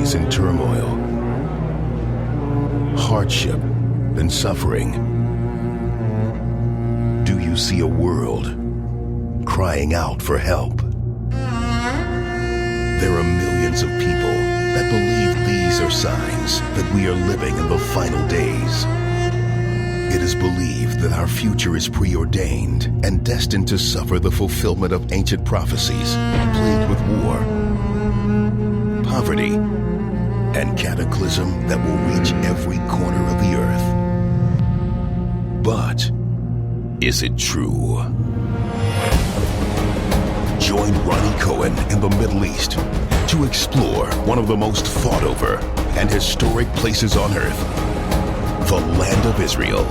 days in turmoil, hardship, and suffering? Do you see a world crying out for help? There are millions of people that believe these are signs that we are living in the final days. It is believed that our future is preordained and destined to suffer the fulfillment of ancient prophecies, plagued with war, poverty, and cataclysm that will reach every corner of the earth. But is it true? Join Ronnie Cohen in the Middle East to explore one of the most fought over and historic places on earth, the Land of Israel.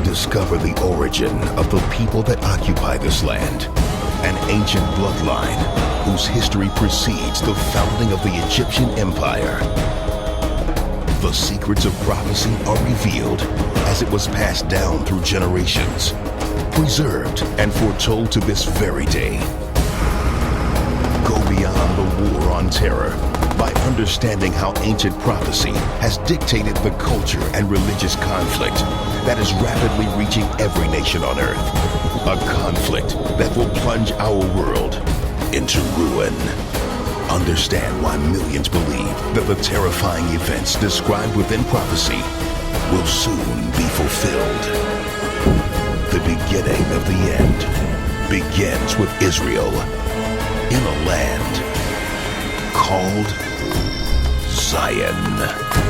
Discover the origin of the people that occupy this land, an ancient bloodline whose history precedes the founding of the Egyptian Empire. The secrets of prophecy are revealed as it was passed down through generations, preserved and foretold to this very day. Go beyond the war on terror by understanding how ancient prophecy has dictated the culture and religious conflict that is rapidly reaching every nation on earth. A conflict that will plunge our world into ruin. Understand why millions believe that the terrifying events described within prophecy will soon be fulfilled. The beginning of the end begins with Israel in a land called Zion.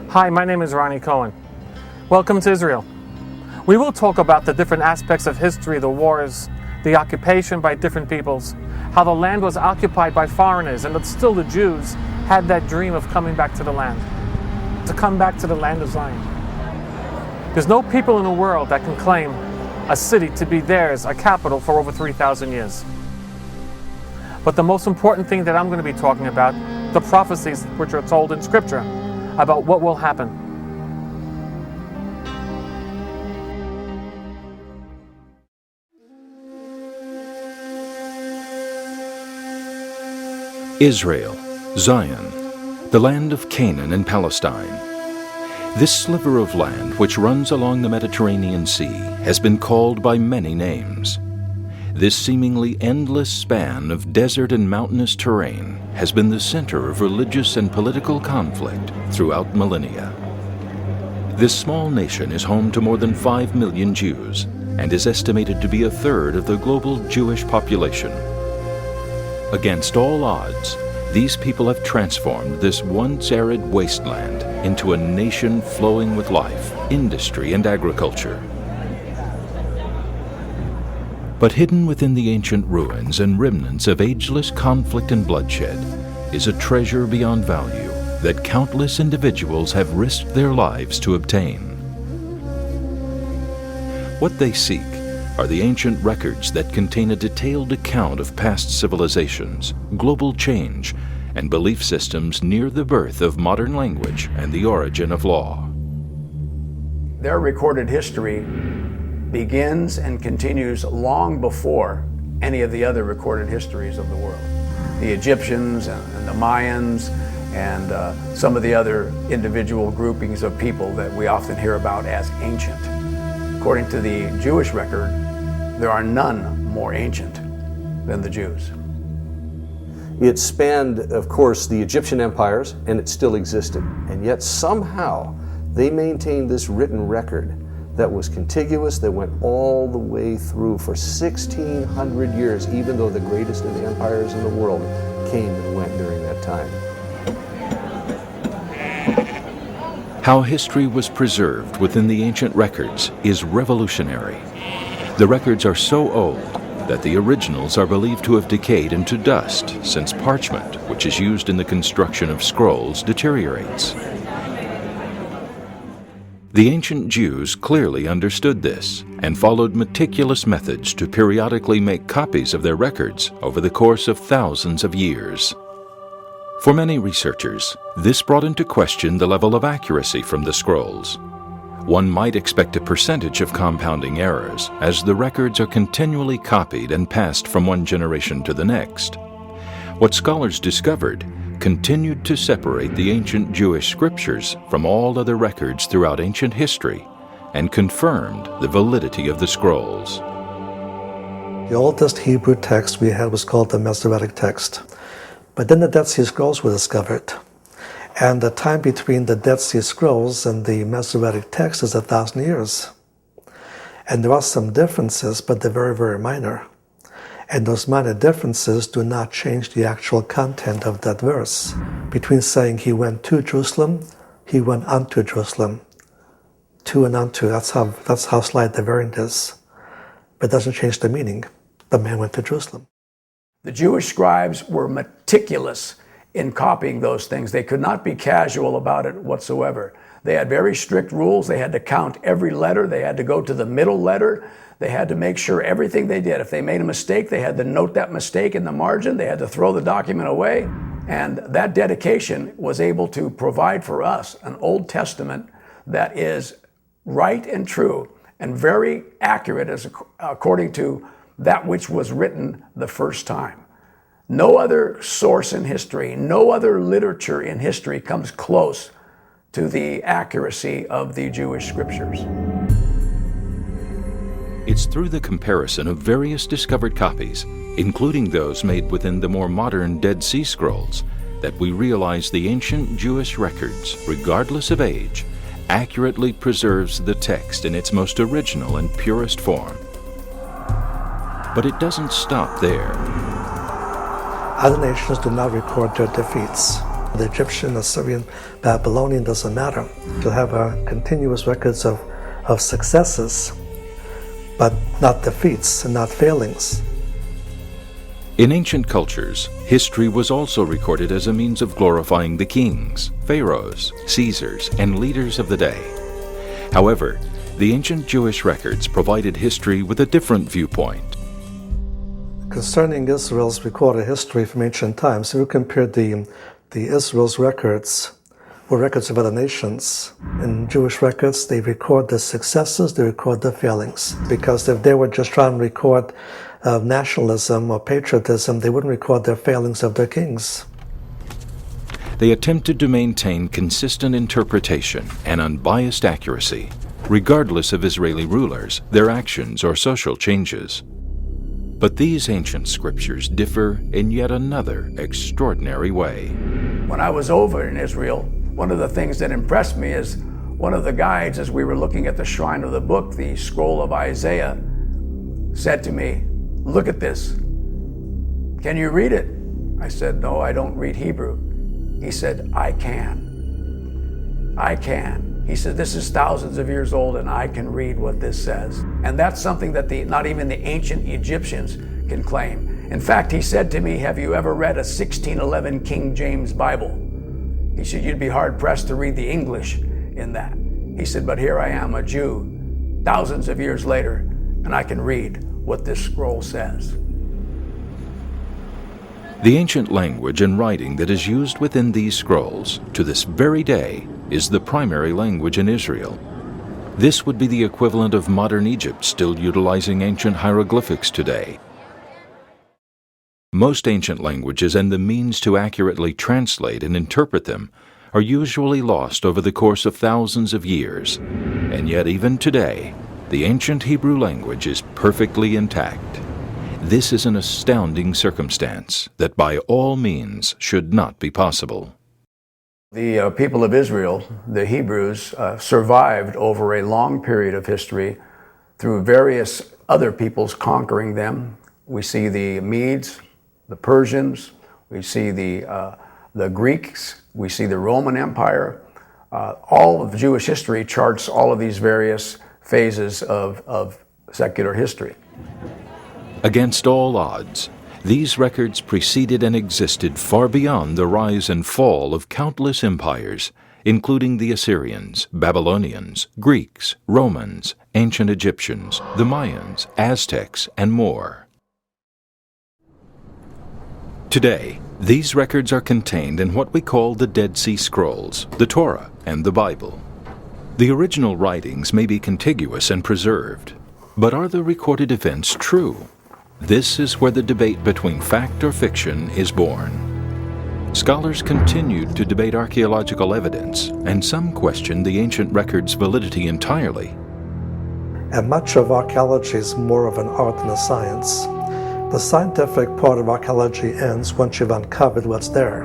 Hi, my name is Ronnie Cohen. Welcome to Israel. We will talk about the different aspects of history, the wars, the occupation by different peoples, how the land was occupied by foreigners, and that still the Jews had that dream of coming back to the land, to come back to the land of Zion. There's no people in the world that can claim a city to be theirs, a capital, for over 3,000 years. But the most important thing that I'm going to be talking about, the prophecies which are told in Scripture about what will happen. Israel, Zion, the land of Canaan and Palestine. This sliver of land, which runs along the Mediterranean Sea, has been called by many names. This seemingly endless span of desert and mountainous terrain has been the center of religious and political conflict throughout millennia. This small nation is home to more than 5 million Jews and is estimated to be a third of the global Jewish population. Against all odds, these people have transformed this once arid wasteland into a nation flowing with life, industry, and agriculture. But hidden within the ancient ruins and remnants of ageless conflict and bloodshed is a treasure beyond value that countless individuals have risked their lives to obtain. What they seek are the ancient records that contain a detailed account of past civilizations, global change, and belief systems near the birth of modern language and the origin of law. Their recorded history begins and continues long before any of the other recorded histories of the world. The Egyptians and the Mayans and some of the other individual groupings of people that we often hear about as ancient. According to the Jewish record, there are none more ancient than the Jews. It spanned, of course, the Egyptian empires, and it still existed. And yet somehow they maintained this written record that was contiguous, that went all the way through for 1,600 years, even though the greatest of the empires in the world came and went during that time. How history was preserved within the ancient records is revolutionary. The records are so old that the originals are believed to have decayed into dust, since parchment, which is used in the construction of scrolls, deteriorates. The ancient Jews clearly understood this and followed meticulous methods to periodically make copies of their records over the course of thousands of years. For many researchers, this brought into question the level of accuracy from the scrolls. One might expect a percentage of compounding errors, as the records are continually copied and passed from one generation to the next. What scholars discovered continued to separate the ancient Jewish scriptures from all other records throughout ancient history and confirmed the validity of the scrolls. The oldest Hebrew text we had was called the Masoretic text. But then the Dead Sea Scrolls were discovered. And the time between the Dead Sea Scrolls and the Masoretic text is 1,000 years. And there are some differences, but they're very, very minor. And those minor differences do not change the actual content of that verse. Between saying he went to Jerusalem, he went unto Jerusalem. To and unto, that's how slight the variant is. But it doesn't change the meaning. The man went to Jerusalem. The Jewish scribes were meticulous in copying those things. They could not be casual about it whatsoever. They had very strict rules. They had to count every letter. They had to go to the middle letter. They had to make sure everything they did, if they made a mistake, they had to note that mistake in the margin. They had to throw the document away. And that dedication was able to provide for us an Old Testament that is right and true and very accurate as according to that which was written the first time. No other source in history, no other literature in history comes close to the accuracy of the Jewish scriptures. It's through the comparison of various discovered copies, including those made within the more modern Dead Sea Scrolls, that we realize the ancient Jewish records, regardless of age, accurately preserves the text in its most original and purest form. But it doesn't stop there. Other nations do not record their defeats. The Egyptian, Assyrian, Babylonian doesn't matter. You'll have continuous records of successes, but not defeats and not failings. In ancient cultures, history was also recorded as a means of glorifying the kings, pharaohs, Caesars, and leaders of the day. However, the ancient Jewish records provided history with a different viewpoint. Concerning Israel's recorded history from ancient times, if you compare the Israel's records with records of other nations, in Jewish records they record the successes, they record the failings. Because if they were just trying to record nationalism or patriotism, they wouldn't record their failings of their kings. They attempted to maintain consistent interpretation and unbiased accuracy, regardless of Israeli rulers, their actions, or social changes. But these ancient scriptures differ in yet another extraordinary way. When I was over in Israel, one of the things that impressed me is one of the guides, as we were looking at the shrine of the book, the scroll of Isaiah, said to me, "Look at this. Can you read it?" I said, "No, I don't read Hebrew." He said, "I can. I can." He said, "This is thousands of years old and I can read what this says." And that's something that not even the ancient Egyptians can claim. In fact, he said to me, "Have you ever read a 1611 King James Bible?" He said, "You'd be hard pressed to read the English in that." He said, "But here I am, a Jew, thousands of years later, and I can read what this scroll says." The ancient language and writing that is used within these scrolls to this very day is the primary language in Israel. This would be the equivalent of modern Egypt still utilizing ancient hieroglyphics today. Most ancient languages and the means to accurately translate and interpret them are usually lost over the course of thousands of years, and yet even today, the ancient Hebrew language is perfectly intact. This is an astounding circumstance that by all means should not be possible. The people of Israel, the Hebrews, survived over a long period of history through various other peoples conquering them. We see the Medes, the Persians, we see the Greeks, we see the Roman Empire. All of Jewish history charts all of these various phases of secular history. Against all odds, these records preceded and existed far beyond the rise and fall of countless empires, including the Assyrians, Babylonians, Greeks, Romans, ancient Egyptians, the Mayans, Aztecs, and more. Today, these records are contained in what we call the Dead Sea Scrolls, the Torah, and the Bible. The original writings may be contiguous and preserved, but are the recorded events true? This is where the debate between fact or fiction is born. Scholars continued to debate archaeological evidence, and some questioned the ancient record's validity entirely. And much of archaeology is more of an art than a science. The scientific part of archaeology ends once you've uncovered what's there.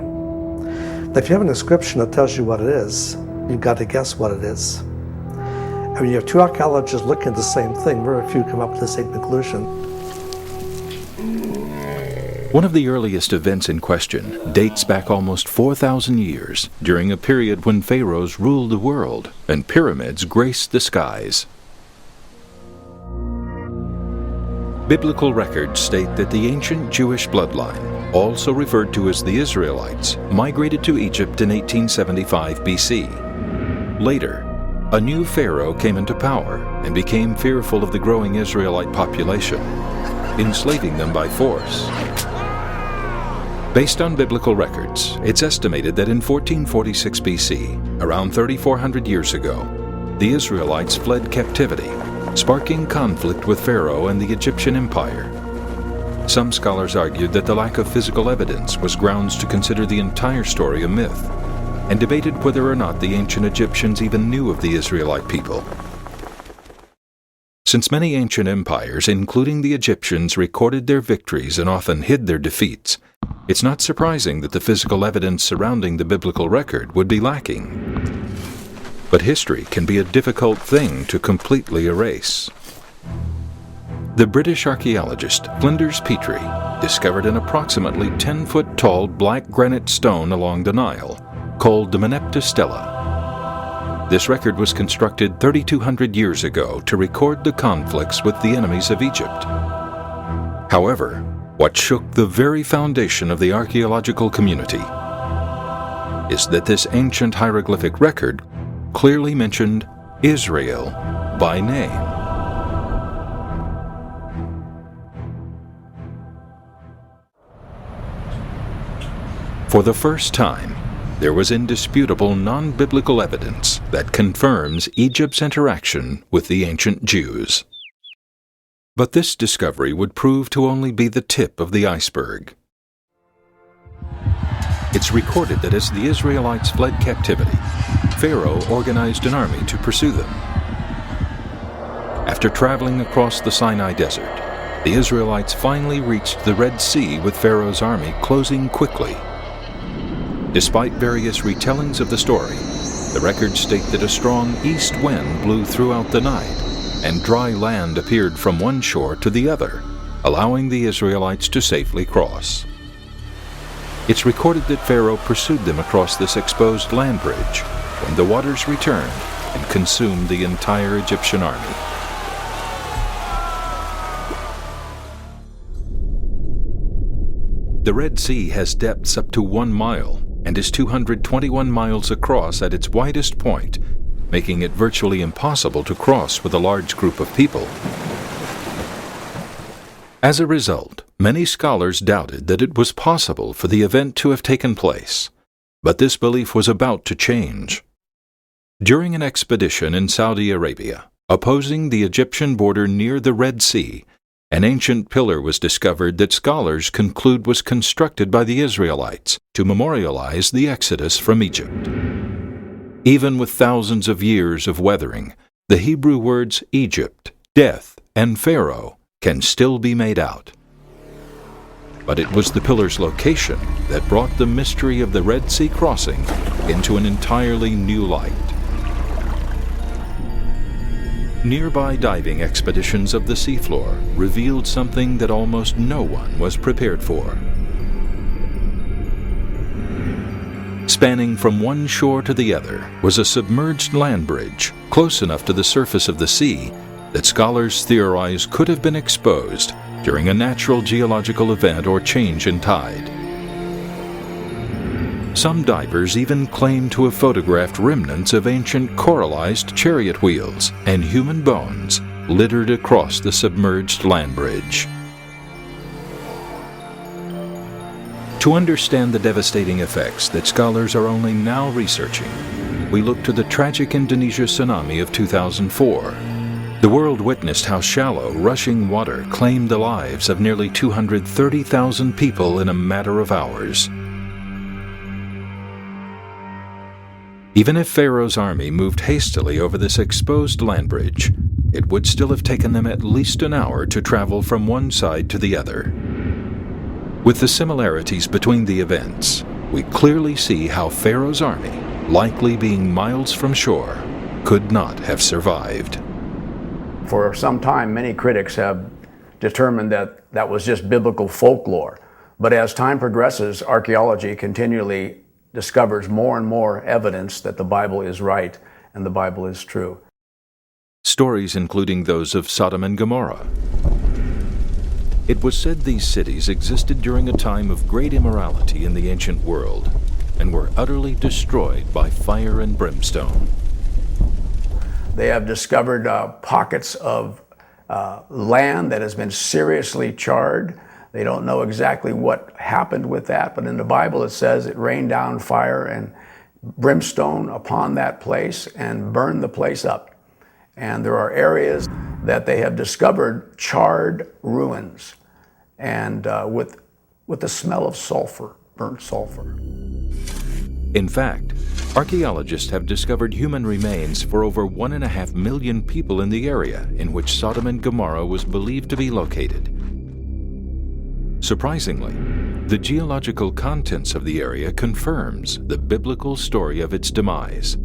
If you have an inscription that tells you what it is, you've got to guess what it is. And when you have two archaeologists looking at the same thing, very few come up with the same conclusion. One of the earliest events in question dates back almost 4,000 years, during a period when pharaohs ruled the world and pyramids graced the skies. Biblical records state that the ancient Jewish bloodline, also referred to as the Israelites, migrated to Egypt in 1875 BC. Later, a new pharaoh came into power and became fearful of the growing Israelite population, enslaving them by force. Based on biblical records, it's estimated that in 1446 BC, around 3,400 years ago, the Israelites fled captivity, sparking conflict with Pharaoh and the Egyptian Empire. Some scholars argued that the lack of physical evidence was grounds to consider the entire story a myth, and debated whether or not the ancient Egyptians even knew of the Israelite people. Since many ancient empires, including the Egyptians, recorded their victories and often hid their defeats, it's not surprising that the physical evidence surrounding the biblical record would be lacking. But history can be a difficult thing to completely erase. The British archaeologist Flinders Petrie discovered an approximately 10-foot-tall black granite stone along the Nile, called the Merneptah Stela. This record was constructed 3,200 years ago to record the conflicts with the enemies of Egypt. However, what shook the very foundation of the archaeological community is that this ancient hieroglyphic record clearly mentioned Israel by name. For the first time, there was indisputable non-biblical evidence that confirms Egypt's interaction with the ancient Jews. But this discovery would prove to only be the tip of the iceberg. It's recorded that as the Israelites fled captivity, Pharaoh organized an army to pursue them. After traveling across the Sinai Desert, the Israelites finally reached the Red Sea with Pharaoh's army closing quickly. Despite various retellings of the story, the records state that a strong east wind blew throughout the night, and dry land appeared from one shore to the other, allowing the Israelites to safely cross. It's recorded that Pharaoh pursued them across this exposed land bridge when the waters returned and consumed the entire Egyptian army. The Red Sea has depths up to 1 mile and is 221 miles across at its widest point, making it virtually impossible to cross with a large group of people. As a result, many scholars doubted that it was possible for the event to have taken place, but this belief was about to change. During an expedition in Saudi Arabia, opposing the Egyptian border near the Red Sea, an ancient pillar was discovered that scholars conclude was constructed by the Israelites to memorialize the exodus from Egypt. Even with thousands of years of weathering, the Hebrew words Egypt, death, and Pharaoh can still be made out. But it was the pillar's location that brought the mystery of the Red Sea crossing into an entirely new light. Nearby diving expeditions of the seafloor revealed something that almost no one was prepared for. Spanning from one shore to the other was a submerged land bridge close enough to the surface of the sea that scholars theorize could have been exposed during a natural geological event or change in tide. Some divers even claim to have photographed remnants of ancient coralized chariot wheels and human bones littered across the submerged land bridge. To understand the devastating effects that scholars are only now researching, we look to the tragic Indonesia tsunami of 2004. The world witnessed how shallow, rushing water claimed the lives of nearly 230,000 people in a matter of hours. Even if Pharaoh's army moved hastily over this exposed land bridge, it would still have taken them at least an hour to travel from one side to the other. With the similarities between the events, we clearly see how Pharaoh's army, likely being miles from shore, could not have survived. For some time, many critics have determined that that was just biblical folklore. But as time progresses, archaeology continually discovers more and more evidence that the Bible is right and the Bible is true. Stories including those of Sodom and Gomorrah. It was said these cities existed during a time of great immorality in the ancient world and were utterly destroyed by fire and brimstone. They have discovered pockets of land that has been seriously charred. They don't know exactly what happened with that, but in the Bible it says it rained down fire and brimstone upon that place and burned the place up. And there are areas that they have discovered charred ruins and with the smell of sulfur, burnt sulfur. In fact, archaeologists have discovered human remains for over 1.5 million people in the area in which Sodom and Gomorrah was believed to be located. Surprisingly, the geological contents of the area confirms the biblical story of its demise.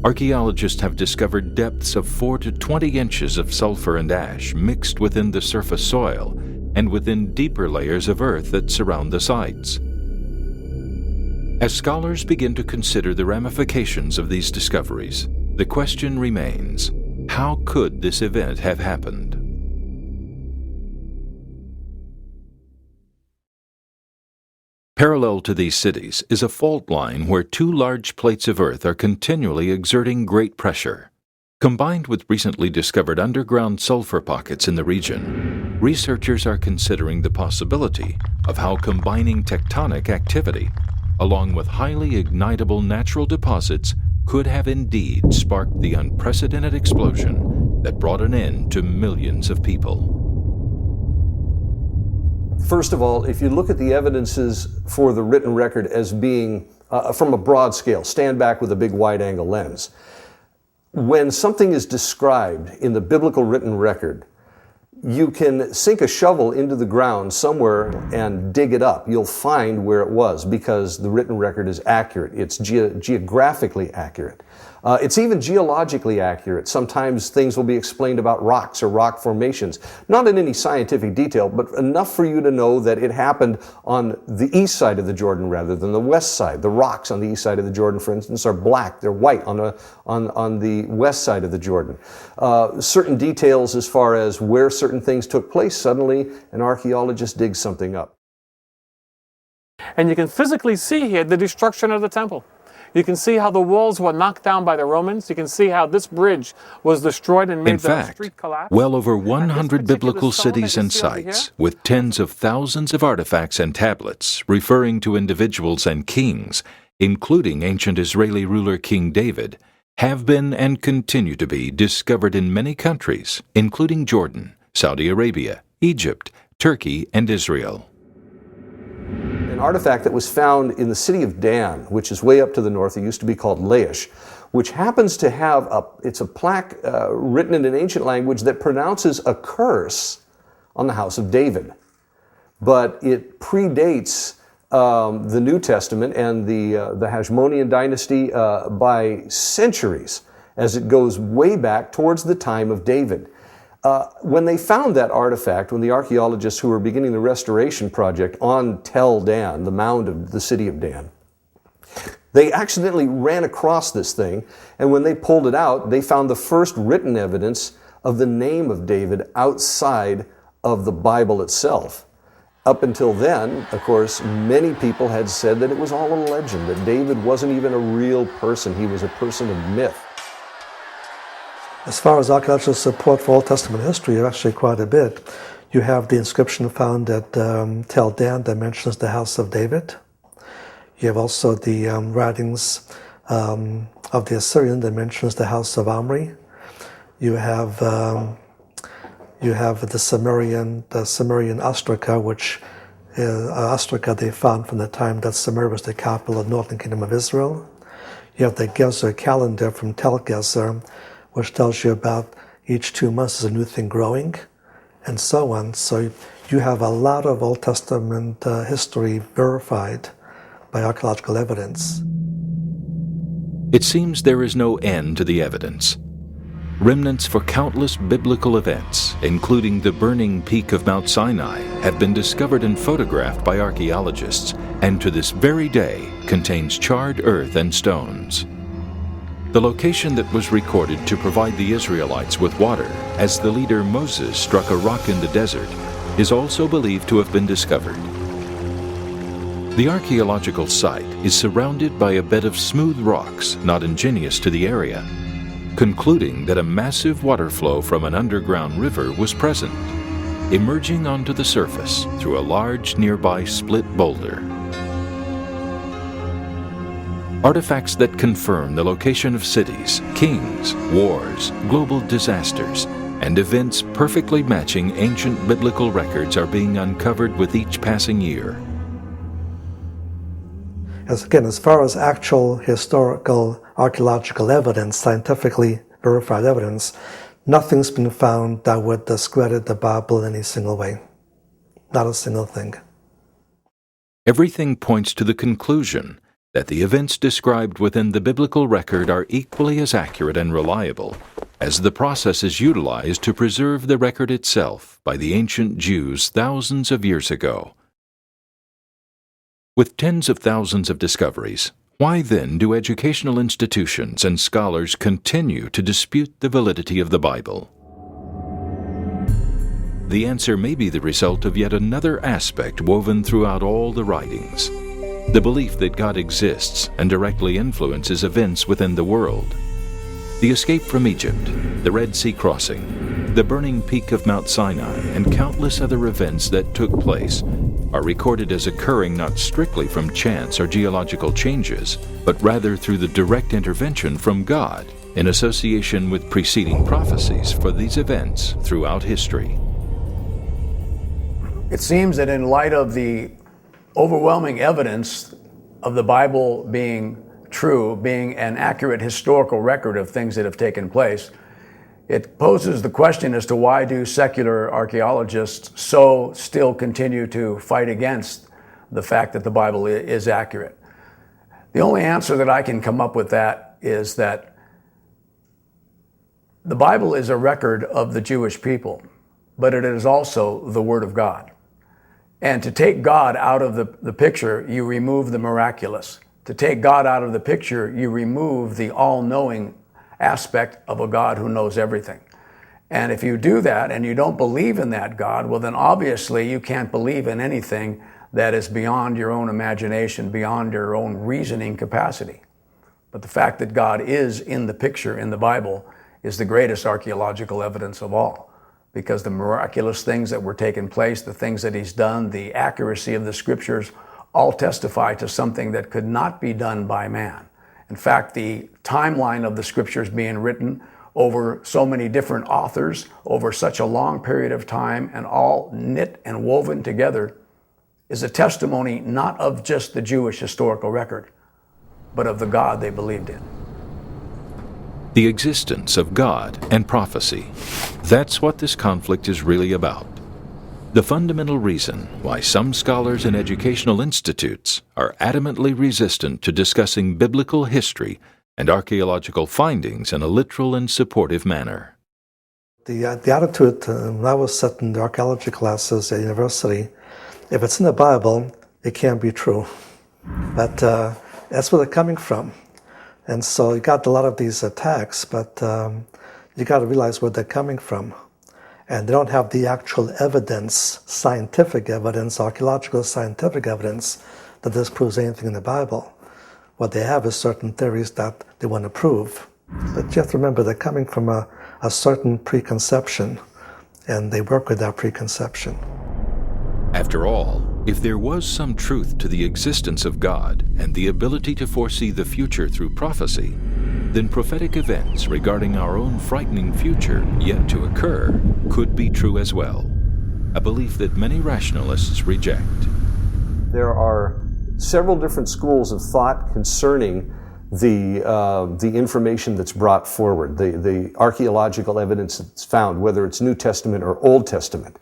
Archaeologists have discovered depths of 4 to 20 inches of sulfur and ash mixed within the surface soil and within deeper layers of earth that surround the sites. As scholars begin to consider the ramifications of these discoveries, the question remains, how could this event have happened? Parallel to these cities is a fault line where two large plates of earth are continually exerting great pressure. Combined with recently discovered underground sulfur pockets in the region, researchers are considering the possibility of how combining tectonic activity, along with highly ignitable natural deposits, could have indeed sparked the unprecedented explosion that brought an end to millions of people. First of all, if you look at the evidences for the written record as being from a broad scale, stand back with a big wide-angle lens. When something is described in the biblical written record, you can sink a shovel into the ground somewhere and dig it up. You'll find where it was because the written record is accurate. It's geographically accurate. It's even geologically accurate. Sometimes things will be explained about rocks or rock formations. Not in any scientific detail, but enough for you to know that it happened on the east side of the Jordan rather than the west side. The rocks on the east side of the Jordan, for instance, are black. They're white on the west side of the Jordan. Certain details as far as where certain things took place, suddenly an archaeologist digs something up. And you can physically see here the destruction of the temple. You can see how the walls were knocked down by the Romans. You can see how this bridge was destroyed and made In the fact, street collapse. well over 100 biblical stone that cities you and see over sites here, with tens of thousands of artifacts and tablets referring to individuals and kings, including ancient Israeli ruler King David, have been and continue to be discovered in many countries, including Jordan, Saudi Arabia, Egypt, Turkey, and Israel. An artifact that was found in the city of Dan, which is way up to the north. It used to be called Laish, which happens to have it's a plaque written in an ancient language that pronounces a curse on the house of David. But it predates the New Testament and the Hashmonean dynasty by centuries, as it goes way back towards the time of David. When they found that artifact, when the archaeologists who were beginning the restoration project on Tel Dan, the mound of the city of Dan, they accidentally ran across this thing, and when they pulled it out, they found the first written evidence of the name of David outside of the Bible itself. Up until then, of course, many people had said that it was all a legend, that David wasn't even a real person. He was a person of myth. As far as archaeological support for Old Testament history, actually quite a bit. You have the inscription found at Tel Dan that mentions the house of David. You have also the writings of the Assyrian that mentions the house of Omri. You have the Sumerian ostraca, which ostraca they found from the time that Samaria was the capital of the northern kingdom of Israel. You have the Gezer calendar from Tel Gezer, which tells you about each 2 months is a new thing growing, and so on. So you have a lot of Old Testament history verified by archaeological evidence. It seems there is no end to the evidence. Remnants for countless biblical events, including the burning peak of Mount Sinai, have been discovered and photographed by archaeologists, and to this very day contains charred earth and stones. The location that was recorded to provide the Israelites with water as the leader Moses struck a rock in the desert is also believed to have been discovered. The archaeological site is surrounded by a bed of smooth rocks not indigenous to the area, concluding that a massive water flow from an underground river was present, emerging onto the surface through a large nearby split boulder. Artifacts that confirm the location of cities, kings, wars, global disasters, and events perfectly matching ancient biblical records are being uncovered with each passing year. As far as actual historical archaeological evidence, scientifically verified evidence, nothing's been found that would discredit the Bible in any single way. Not a single thing. Everything points to the conclusion that the events described within the biblical record are equally as accurate and reliable as the processes utilized to preserve the record itself by the ancient Jews thousands of years ago. With tens of thousands of discoveries, why then do educational institutions and scholars continue to dispute the validity of the Bible? The answer may be the result of yet another aspect woven throughout all the writings: the belief that God exists and directly influences events within the world. The escape from Egypt, the Red Sea crossing, the burning peak of Mount Sinai, and countless other events that took place are recorded as occurring not strictly from chance or geological changes, but rather through the direct intervention from God in association with preceding prophecies for these events throughout history. It seems that in light of the overwhelming evidence of the Bible being true, being an accurate historical record of things that have taken place, it poses the question as to why do secular archaeologists still continue to fight against the fact that the Bible is accurate. The only answer that I can come up with that is that the Bible is a record of the Jewish people, but it is also the Word of God. And to take God out of the picture, you remove the miraculous. To take God out of the picture, you remove the all-knowing aspect of a God who knows everything. And if you do that and you don't believe in that God, well then obviously you can't believe in anything that is beyond your own imagination, beyond your own reasoning capacity. But the fact that God is in the picture in the Bible is the greatest archaeological evidence of all, because the miraculous things that were taking place, the things that He's done, the accuracy of the Scriptures, all testify to something that could not be done by man. In fact, the timeline of the Scriptures being written over so many different authors over such a long period of time and all knit and woven together is a testimony not of just the Jewish historical record, but of the God they believed in. The existence of God and prophecy. That's what this conflict is really about. The fundamental reason why some scholars and educational institutes are adamantly resistant to discussing biblical history and archaeological findings in a literal and supportive manner. The attitude when I was set in the archaeology classes at university, if it's in the Bible, it can't be true. But that's where they're coming from. And so you got a lot of these attacks, but you got to realize where they're coming from. And they don't have the actual evidence, scientific evidence, archaeological scientific evidence that disproves anything in the Bible. What they have is certain theories that they want to prove. But you have to remember they're coming from a certain preconception, and they work with that preconception. After all, If there was some truth to the existence of God and the ability to foresee the future through prophecy, then prophetic events regarding our own frightening future yet to occur could be true as well, a belief that many rationalists reject. There are several different schools of thought concerning the information that's brought forward, the archaeological evidence that's found, whether it's New Testament or Old Testament.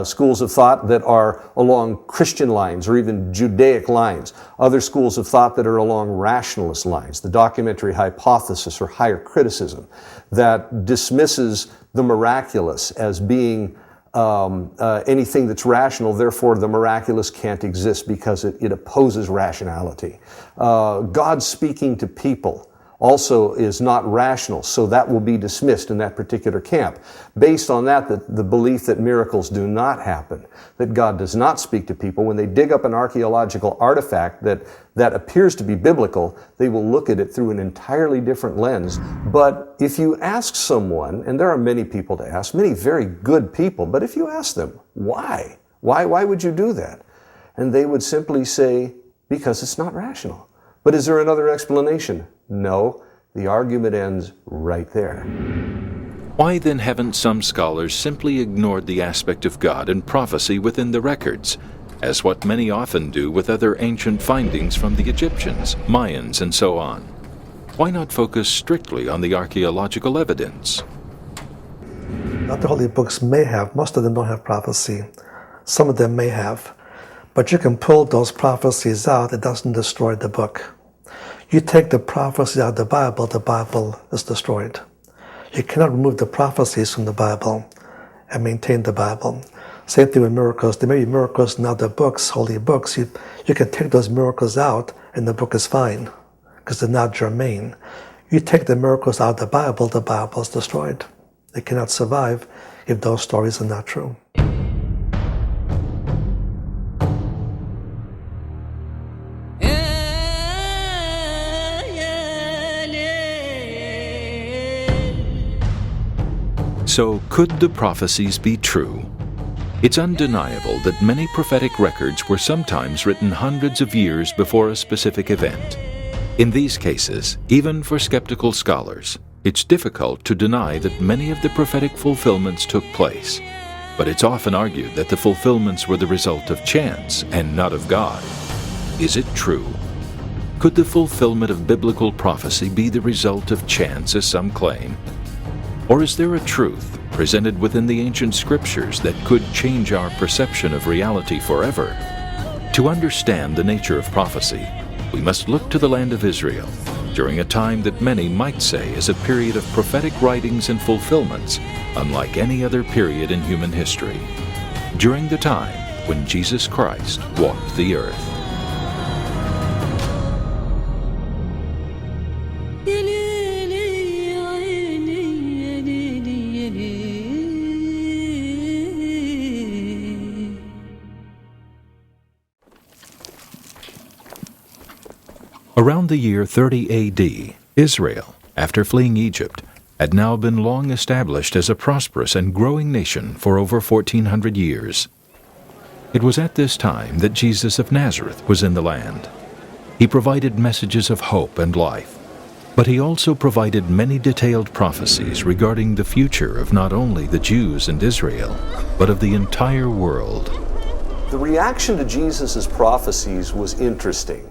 Schools of thought that are along Christian lines or even Judaic lines. Other schools of thought that are along rationalist lines, the documentary hypothesis or higher criticism that dismisses the miraculous as being anything that's rational, therefore the miraculous can't exist because it opposes rationality. God speaking to people also is not rational, so that will be dismissed in that particular camp. Based on that, the belief that miracles do not happen, that God does not speak to people, when they dig up an archaeological artifact that appears to be biblical, they will look at it through an entirely different lens. But if you ask someone, and there are many people to ask, many very good people, but if you ask them, why? Why would you do that? And they would simply say, because it's not rational. But is there another explanation? No, the argument ends right there. Why then haven't some scholars simply ignored the aspect of God and prophecy within the records, as what many often do with other ancient findings from the Egyptians, Mayans, and so on? Why not focus strictly on the archaeological evidence? Other holy books may have, most of them don't have prophecy. Some of them may have. But you can pull those prophecies out, it doesn't destroy the book. You take the prophecies out of the Bible is destroyed. You cannot remove the prophecies from the Bible and maintain the Bible. Same thing with miracles. There may be miracles in other books, holy books. You can take those miracles out and the book is fine because they're not germane. You take the miracles out of the Bible is destroyed. They cannot survive if those stories are not true. So, could the prophecies be true? It's undeniable that many prophetic records were sometimes written hundreds of years before a specific event. In these cases, even for skeptical scholars, it's difficult to deny that many of the prophetic fulfillments took place. But it's often argued that the fulfillments were the result of chance and not of God. Is it true? Could the fulfillment of biblical prophecy be the result of chance, as some claim? Or is there a truth presented within the ancient scriptures that could change our perception of reality forever? To understand the nature of prophecy, we must look to the land of Israel during a time that many might say is a period of prophetic writings and fulfillments unlike any other period in human history, during the time when Jesus Christ walked the earth. Around the year 30 AD, Israel, after fleeing Egypt, had now been long established as a prosperous and growing nation for over 1400 years. It was at this time that Jesus of Nazareth was in the land. He provided messages of hope and life, but he also provided many detailed prophecies regarding the future of not only the Jews and Israel, but of the entire world. The reaction to Jesus' prophecies was interesting.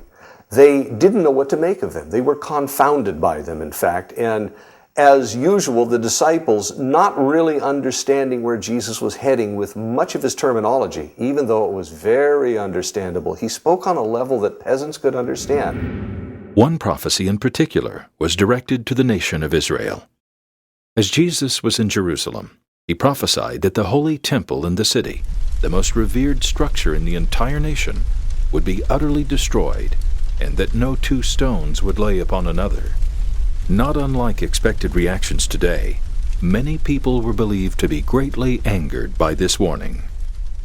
They didn't know what to make of them. They were confounded by them, in fact. And as usual, the disciples, not really understanding where Jesus was heading with much of his terminology, even though it was very understandable, he spoke on a level that peasants could understand. One prophecy in particular was directed to the nation of Israel. As Jesus was in Jerusalem, he prophesied that the holy temple in the city, the most revered structure in the entire nation, would be utterly destroyed, and that no two stones would lay upon another. Not unlike expected reactions today, many people were believed to be greatly angered by this warning.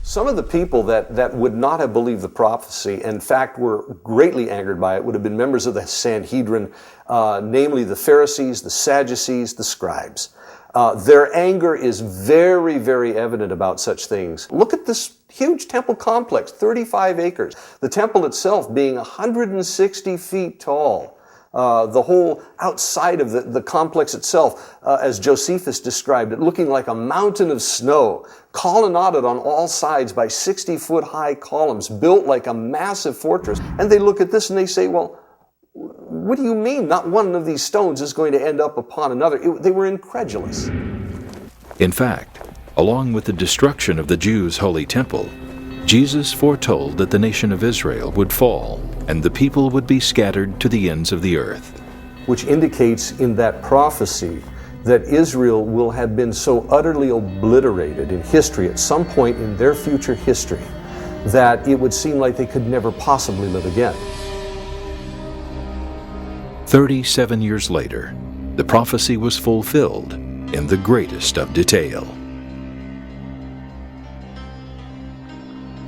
Some of the people that would not have believed the prophecy, in fact were greatly angered by it, would have been members of the Sanhedrin, namely the Pharisees, the Sadducees, the scribes. Their anger is very, very evident about such things. Look at this huge temple complex, 35 acres. The temple itself being 160 feet tall. The whole outside of the complex itself, as Josephus described it, looking like a mountain of snow, colonnaded on all sides by 60-foot high columns, built like a massive fortress. And they look at this and they say, well, what do you mean not one of these stones is going to end up upon another? They were incredulous. In fact, along with the destruction of the Jews' holy temple, Jesus foretold that the nation of Israel would fall and the people would be scattered to the ends of the earth. Which indicates in that prophecy that Israel will have been so utterly obliterated in history at some point in their future history that it would seem like they could never possibly live again. 37 years later, the prophecy was fulfilled in the greatest of detail.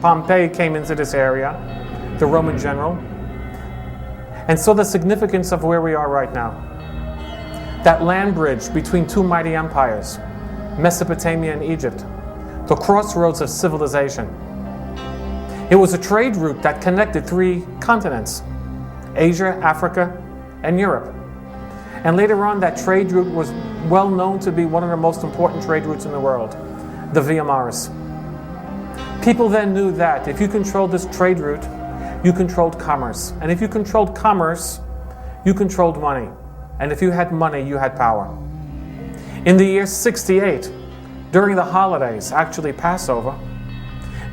Pompey came into this area, the Roman general, and saw the significance of where we are right now. That land bridge between two mighty empires, Mesopotamia and Egypt, the crossroads of civilization. It was a trade route that connected three continents, Asia, Africa, and Europe. And later on, that trade route was well known to be one of the most important trade routes in the world, the Via Maris. People then knew that if you controlled this trade route, you controlled commerce. And if you controlled commerce, you controlled money. And if you had money, you had power. In the year 68, during the holidays, actually Passover,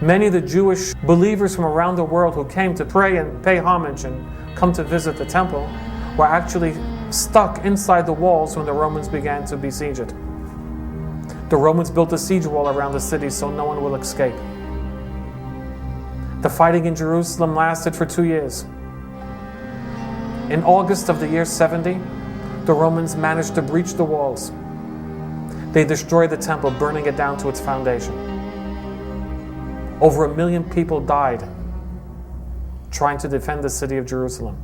many of the Jewish believers from around the world who came to pray and pay homage and come to visit the temple were actually stuck inside the walls when the Romans began to besiege it. The Romans built a siege wall around the city so no one will escape. The fighting in Jerusalem lasted for 2 years. In August of the year 70, the Romans managed to breach the walls. They destroyed the temple, burning it down to its foundation. Over 1 million people died trying to defend the city of Jerusalem.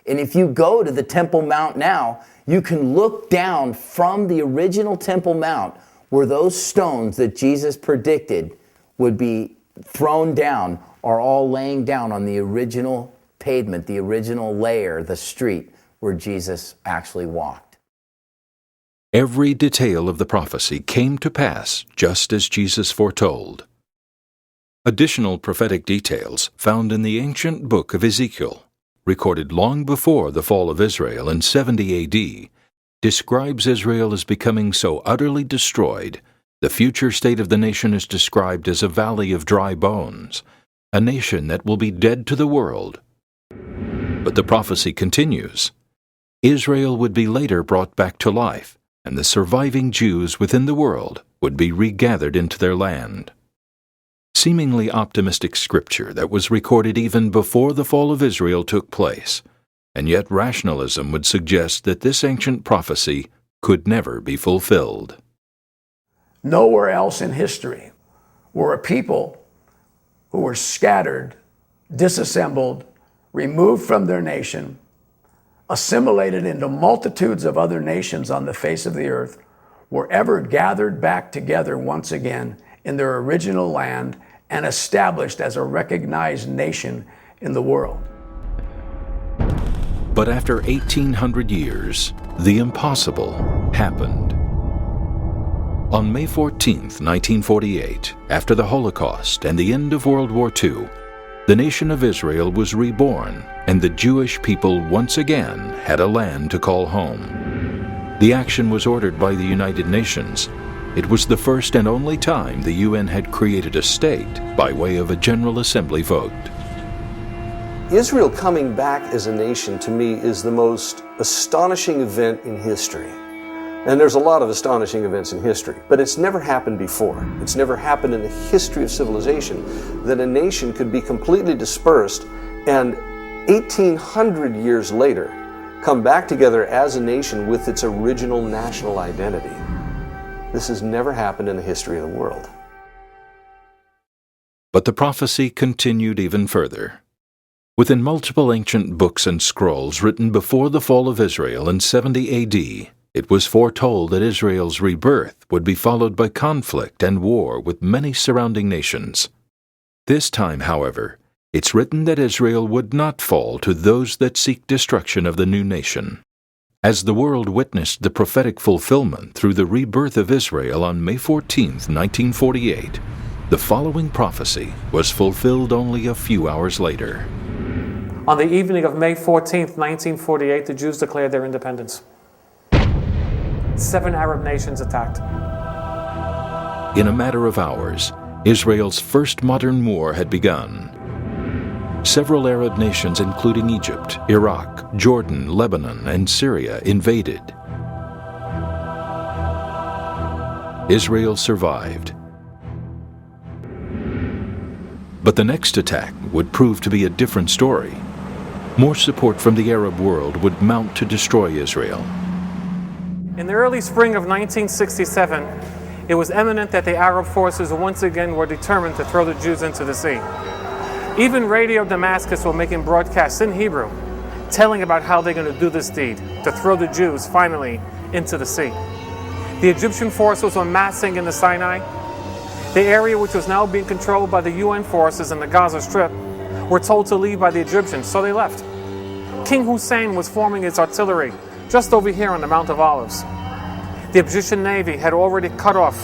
And if you go to the Temple Mount now, you can look down from the original Temple Mount where those stones that Jesus predicted would be thrown down are all laying down on the original pavement, the original layer, the street where Jesus actually walked. Every detail of the prophecy came to pass just as Jesus foretold. Additional prophetic details found in the ancient book of Ezekiel, recorded long before the fall of Israel in 70 AD, describes Israel as becoming so utterly destroyed, the future state of the nation is described as a valley of dry bones, a nation that will be dead to the world. But the prophecy continues. Israel would be later brought back to life, and the surviving Jews within the world would be regathered into their land. Seemingly optimistic scripture that was recorded even before the fall of Israel took place, and yet rationalism would suggest that this ancient prophecy could never be fulfilled. Nowhere else in history were a people who were scattered, disassembled, removed from their nation, assimilated into multitudes of other nations on the face of the earth, were ever gathered back together once again in their original land and established as a recognized nation in the world. But after 1800 years, the impossible happened. On May 14, 1948, after the Holocaust and the end of World War II, the nation of Israel was reborn, and the Jewish people once again had a land to call home. The action was ordered by the United Nations. It was the first and only time the UN had created a state by way of a General Assembly vote. Israel coming back as a nation, to me, is the most astonishing event in history. And there's a lot of astonishing events in history, but it's never happened before. It's never happened in the history of civilization that a nation could be completely dispersed and 1800 years later come back together as a nation with its original national identity. This has never happened in the history of the world. But the prophecy continued even further. Within multiple ancient books and scrolls written before the fall of Israel in 70 AD, it was foretold that Israel's rebirth would be followed by conflict and war with many surrounding nations. This time, however, it's written that Israel would not fall to those that seek destruction of the new nation. As the world witnessed the prophetic fulfillment through the rebirth of Israel on May 14, 1948, the following prophecy was fulfilled only a few hours later. On the evening of May 14th, 1948, the Jews declared their independence. 7 Arab nations attacked. In a matter of hours, Israel's first modern war had begun. Several Arab nations, including Egypt, Iraq, Jordan, Lebanon, and Syria, invaded. Israel survived. But the next attack would prove to be a different story. More support from the Arab world would mount to destroy Israel. In the early spring of 1967, it was evident that the Arab forces once again were determined to throw the Jews into the sea. Even Radio Damascus were making broadcasts in Hebrew, telling about how they're going to do this deed, to throw the Jews finally into the sea. The Egyptian forces were massing in the Sinai. The area which was now being controlled by the UN forces in the Gaza Strip were told to leave by the Egyptians, so they left. King Hussein was forming his artillery just over here on the Mount of Olives. The Egyptian Navy had already cut off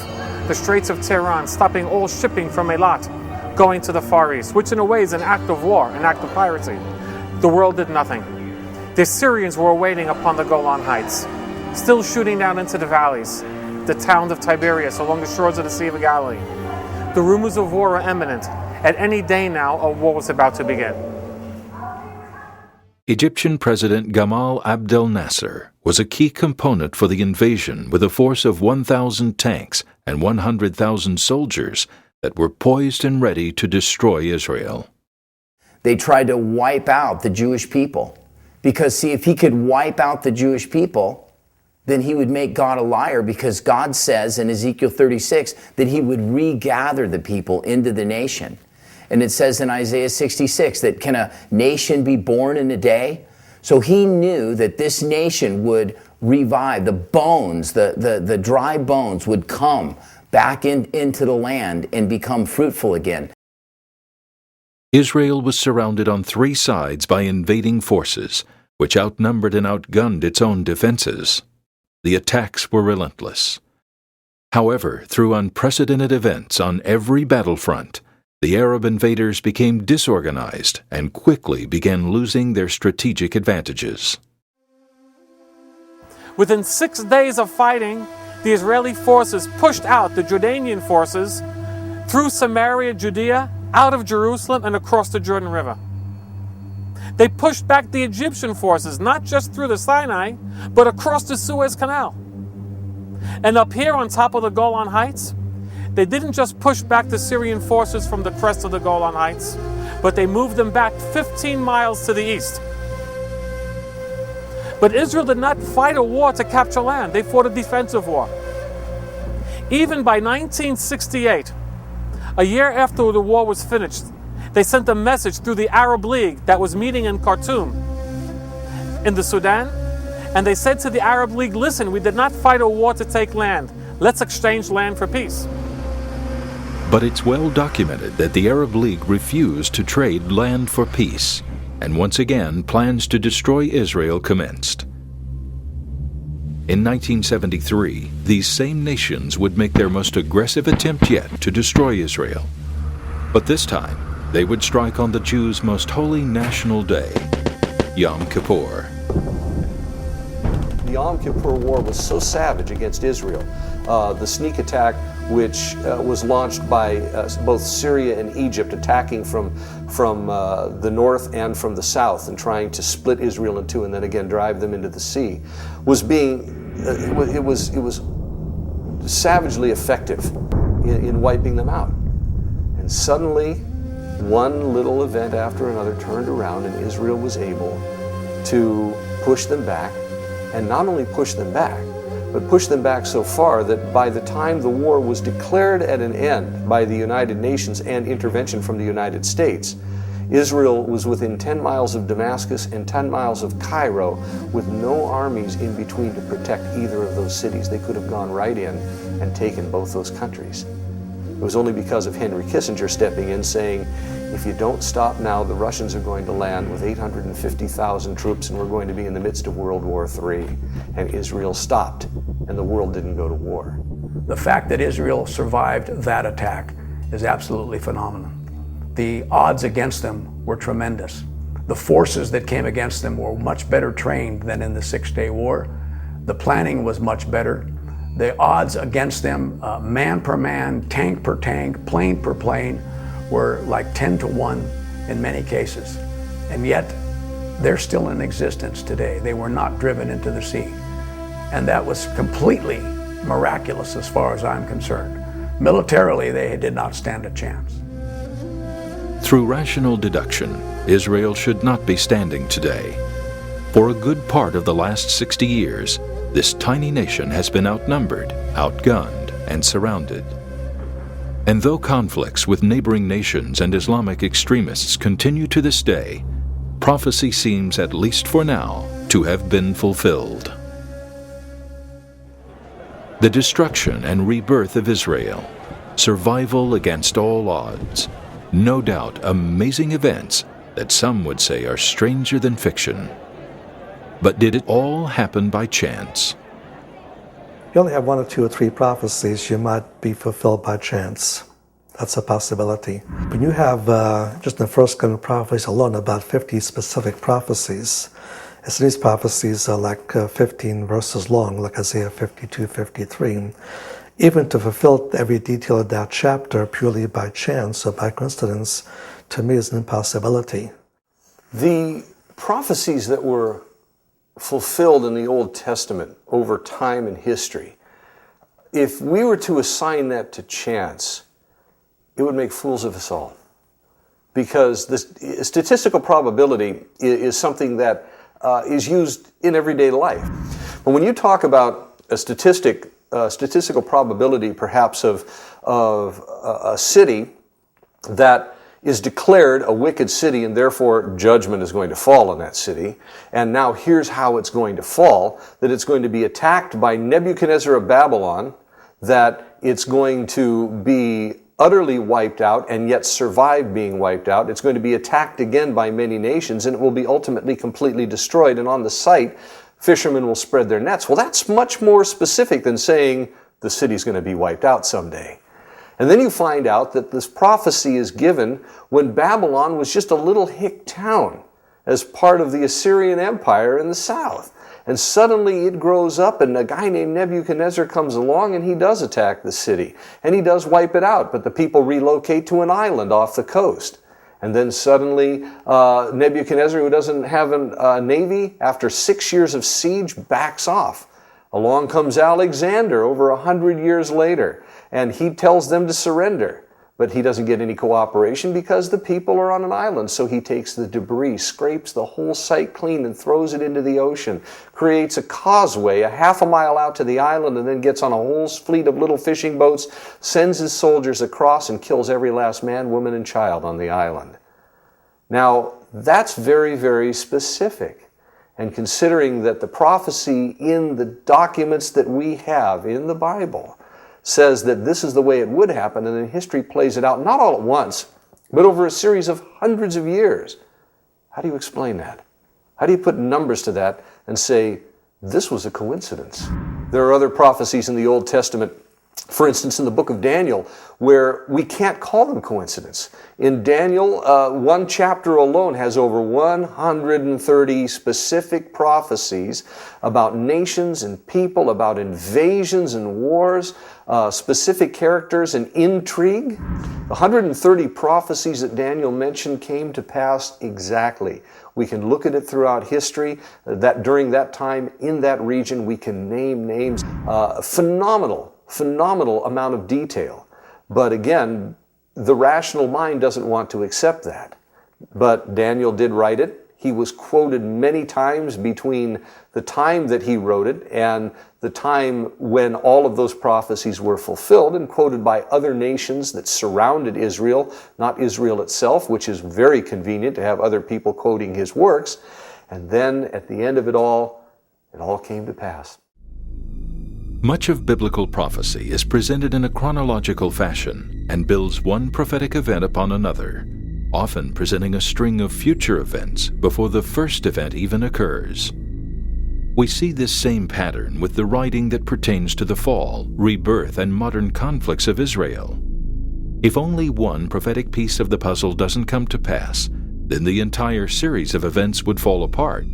the Straits of Tehran, stopping all shipping from Eilat going to the Far East, which in a way is an act of war, an act of piracy. The world did nothing. The Syrians were waiting upon the Golan Heights, still shooting down into the valleys, the town of Tiberias along the shores of the Sea of Galilee. The rumors of war are imminent. At any day now, a war was about to begin. Egyptian President Gamal Abdel Nasser was a key component for the invasion with a force of 1,000 tanks and 100,000 soldiers that were poised and ready to destroy Israel. They tried to wipe out the Jewish people. Because, see, if he could wipe out the Jewish people, then he would make God a liar, because God says in Ezekiel 36 that he would regather the people into the nation. And it says in Isaiah 66 that can a nation be born in a day? So he knew that this nation would revive. The bones, the dry bones would come back into the land and become fruitful again. Israel was surrounded on 3 sides by invading forces, which outnumbered and outgunned its own defenses. The attacks were relentless. However, through unprecedented events on every battlefront, the Arab invaders became disorganized and quickly began losing their strategic advantages. Within 6 days of fighting, the Israeli forces pushed out the Jordanian forces through Samaria, Judea, out of Jerusalem, and across the Jordan River. They pushed back the Egyptian forces, not just through the Sinai, but across the Suez Canal. And up here on top of the Golan Heights, they didn't just push back the Syrian forces from the crest of the Golan Heights, but they moved them back 15 miles to the east. But Israel did not fight a war to capture land. They fought a defensive war. Even by 1968, a year after the war was finished, they sent a message through the Arab League that was meeting in Khartoum in the Sudan, and they said to the Arab League, listen, we did not fight a war to take land. Let's exchange land for peace. But it's well documented that the Arab League refused to trade land for peace, and once again plans to destroy Israel commenced. In 1973, these same nations would make their most aggressive attempt yet to destroy Israel. But this time, they would strike on the Jews' most holy national day, Yom Kippur. The Yom Kippur War was so savage against Israel. The sneak attack, which was launched by both Syria and Egypt, attacking from the north and from the south and trying to split Israel in two and then again drive them into the sea, was it was savagely effective in wiping them out. And suddenly, one little event after another turned around, and Israel was able to push them back, and not only push them back, but push them back so far that by the time the war was declared at an end by the United Nations and intervention from the United States, Israel was within 10 miles of Damascus and 10 miles of Cairo with no armies in between to protect either of those cities. They could have gone right in and taken both those countries. It was only because of Henry Kissinger stepping in saying, if you don't stop now, the Russians are going to land with 850,000 troops and we're going to be in the midst of World War III. And Israel stopped, and the world didn't go to war. The fact that Israel survived that attack is absolutely phenomenal. The odds against them were tremendous. The forces that came against them were much better trained than in the Six-Day War. The planning was much better. The odds against them, man per man, tank per tank, plane per plane, were like 10 to 1 in many cases. And yet, they're still in existence today. They were not driven into the sea. And that was completely miraculous as far as I'm concerned. Militarily, they did not stand a chance. Through rational deduction, Israel should not be standing today. For a good part of the last 60 years, this tiny nation has been outnumbered, outgunned, and surrounded. And though conflicts with neighboring nations and Islamic extremists continue to this day, prophecy seems, at least for now, to have been fulfilled. The destruction and rebirth of Israel, survival against all odds, no doubt amazing events that some would say are stranger than fiction. But did it all happen by chance? You only have 1 or 2 or 3 prophecies you might be fulfilled by chance. That's a possibility. But you have, just in the first coming prophecies alone, about 50 specific prophecies. And so these prophecies are like 15 verses long, like Isaiah 52, 53. Even to fulfill every detail of that chapter purely by chance or by coincidence, to me is an impossibility. The prophecies that were fulfilled in the Old Testament over time and history, if we were to assign that to chance, it would make fools of us all. Because the statistical probability is something that is used in everyday life. But when you talk about a statistical probability perhaps of a city that is declared a wicked city and therefore judgment is going to fall on that city, and now here's how it's going to fall, that it's going to be attacked by Nebuchadnezzar of Babylon, that it's going to be utterly wiped out and yet survive being wiped out. It's going to be attacked again by many nations and it will be ultimately completely destroyed, and on the site fishermen will spread their nets. Well, that's much more specific than saying the city's going to be wiped out someday. And then you find out that this prophecy is given when Babylon was just a little hick town as part of the Assyrian Empire in the south. And suddenly it grows up and a guy named Nebuchadnezzar comes along and he does attack the city. And he does wipe it out, but the people relocate to an island off the coast. And then suddenly Nebuchadnezzar, who doesn't have a navy, after 6 years of siege, backs off. Along comes Alexander over 100 years later, and he tells them to surrender. But he doesn't get any cooperation because the people are on an island. So he takes the debris, scrapes the whole site clean and throws it into the ocean, creates a causeway a half a mile out to the island, and then gets on a whole fleet of little fishing boats, sends his soldiers across and kills every last man, woman, and child on the island. Now, that's very, very specific. And considering that the prophecy in the documents that we have in the Bible says that this is the way it would happen, and then history plays it out, not all at once, but over a series of hundreds of years. How do you explain that? How do you put numbers to that and say, this was a coincidence? There are other prophecies in the Old Testament, for instance, in the book of Daniel, where we can't call them coincidence. In Daniel, one chapter alone has over 130 specific prophecies about nations and people, about invasions and wars, specific characters and intrigue. The 130 prophecies that Daniel mentioned came to pass exactly. We can look at it throughout history, that during that time in that region we can name names. Phenomenal amount of detail. But again, the rational mind doesn't want to accept that. But Daniel did write it. He was quoted many times between the time that he wrote it and the time when all of those prophecies were fulfilled, and quoted by other nations that surrounded Israel, not Israel itself, which is very convenient to have other people quoting his works. And then at the end of it all came to pass. Much of biblical prophecy is presented in a chronological fashion and builds one prophetic event upon another, often presenting a string of future events before the first event even occurs. We see this same pattern with the writing that pertains to the fall, rebirth, and modern conflicts of Israel. If only one prophetic piece of the puzzle doesn't come to pass, then the entire series of events would fall apart.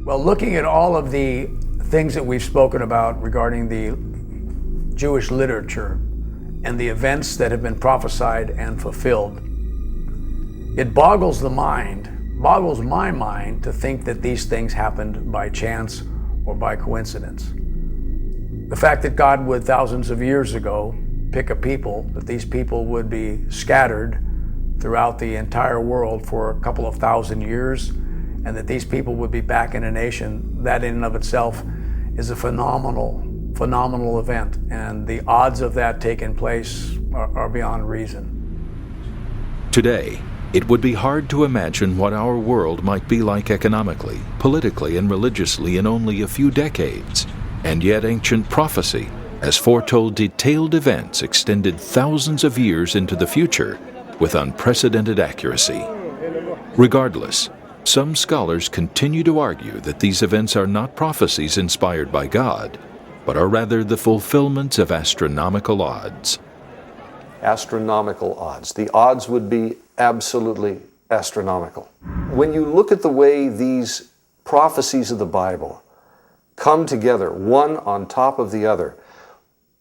Well, looking at all of the things that we've spoken about regarding the Jewish literature and the events that have been prophesied and fulfilled, it boggles my mind to think that these things happened by chance or by coincidence. The fact that God would thousands of years ago pick a people, that these people would be scattered throughout the entire world for a couple of thousand years, and that these people would be back in a nation, that in and of itself is a phenomenal event. And the odds of that taking place are beyond reason. Today, it would be hard to imagine what our world might be like economically, politically, and religiously in only a few decades. And yet ancient prophecy has foretold detailed events extended thousands of years into the future with unprecedented accuracy. Regardless, some scholars continue to argue that these events are not prophecies inspired by God, but are rather the fulfillments of astronomical odds. Astronomical odds. The odds would be absolutely astronomical. When you look at the way these prophecies of the Bible come together, one on top of the other,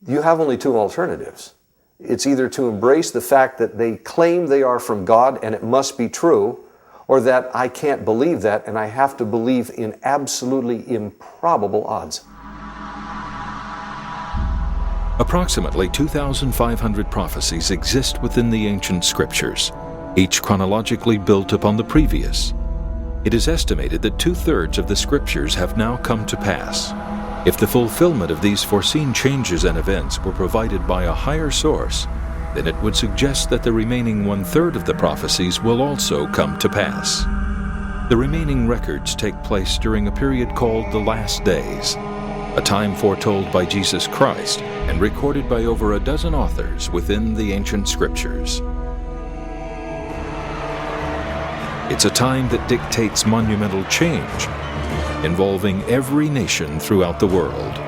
you have only two alternatives. It's either to embrace the fact that they claim they are from God and it must be true, or that I can't believe that and I have to believe in absolutely improbable odds. Approximately 2,500 prophecies exist within the ancient scriptures, each chronologically built upon the previous. It is estimated that 2/3 of the scriptures have now come to pass. If the fulfillment of these foreseen changes and events were provided by a higher source, then it would suggest that the remaining 1/3 of the prophecies will also come to pass. The remaining records take place during a period called the Last Days, a time foretold by Jesus Christ and recorded by over a dozen authors within the ancient scriptures. It's a time that dictates monumental change, involving every nation throughout the world.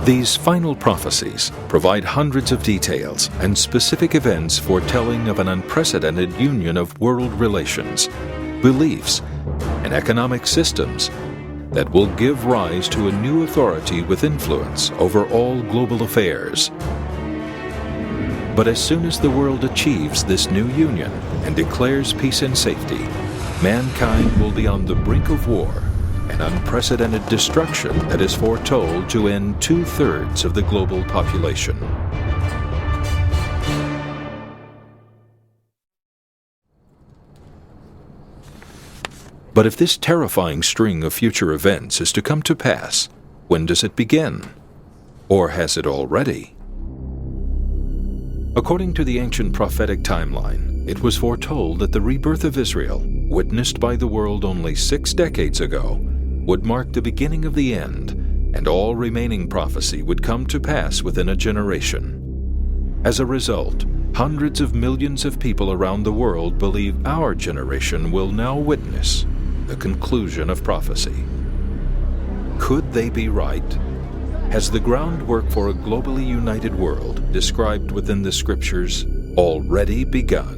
These final prophecies provide hundreds of details and specific events foretelling of an unprecedented union of world relations, beliefs, and economic systems that will give rise to a new authority with influence over all global affairs. But as soon as the world achieves this new union and declares peace and safety, mankind will be on the brink of war and unprecedented destruction that is foretold to end 2/3 of the global population. But if this terrifying string of future events is to come to pass, when does it begin? Or has it already? According to the ancient prophetic timeline, it was foretold that the rebirth of Israel, witnessed by the world only 6 decades ago, would mark the beginning of the end, and all remaining prophecy would come to pass within a generation. As a result, hundreds of millions of people around the world believe our generation will now witness the conclusion of prophecy. Could they be right? Has the groundwork for a globally united world described within the scriptures already begun?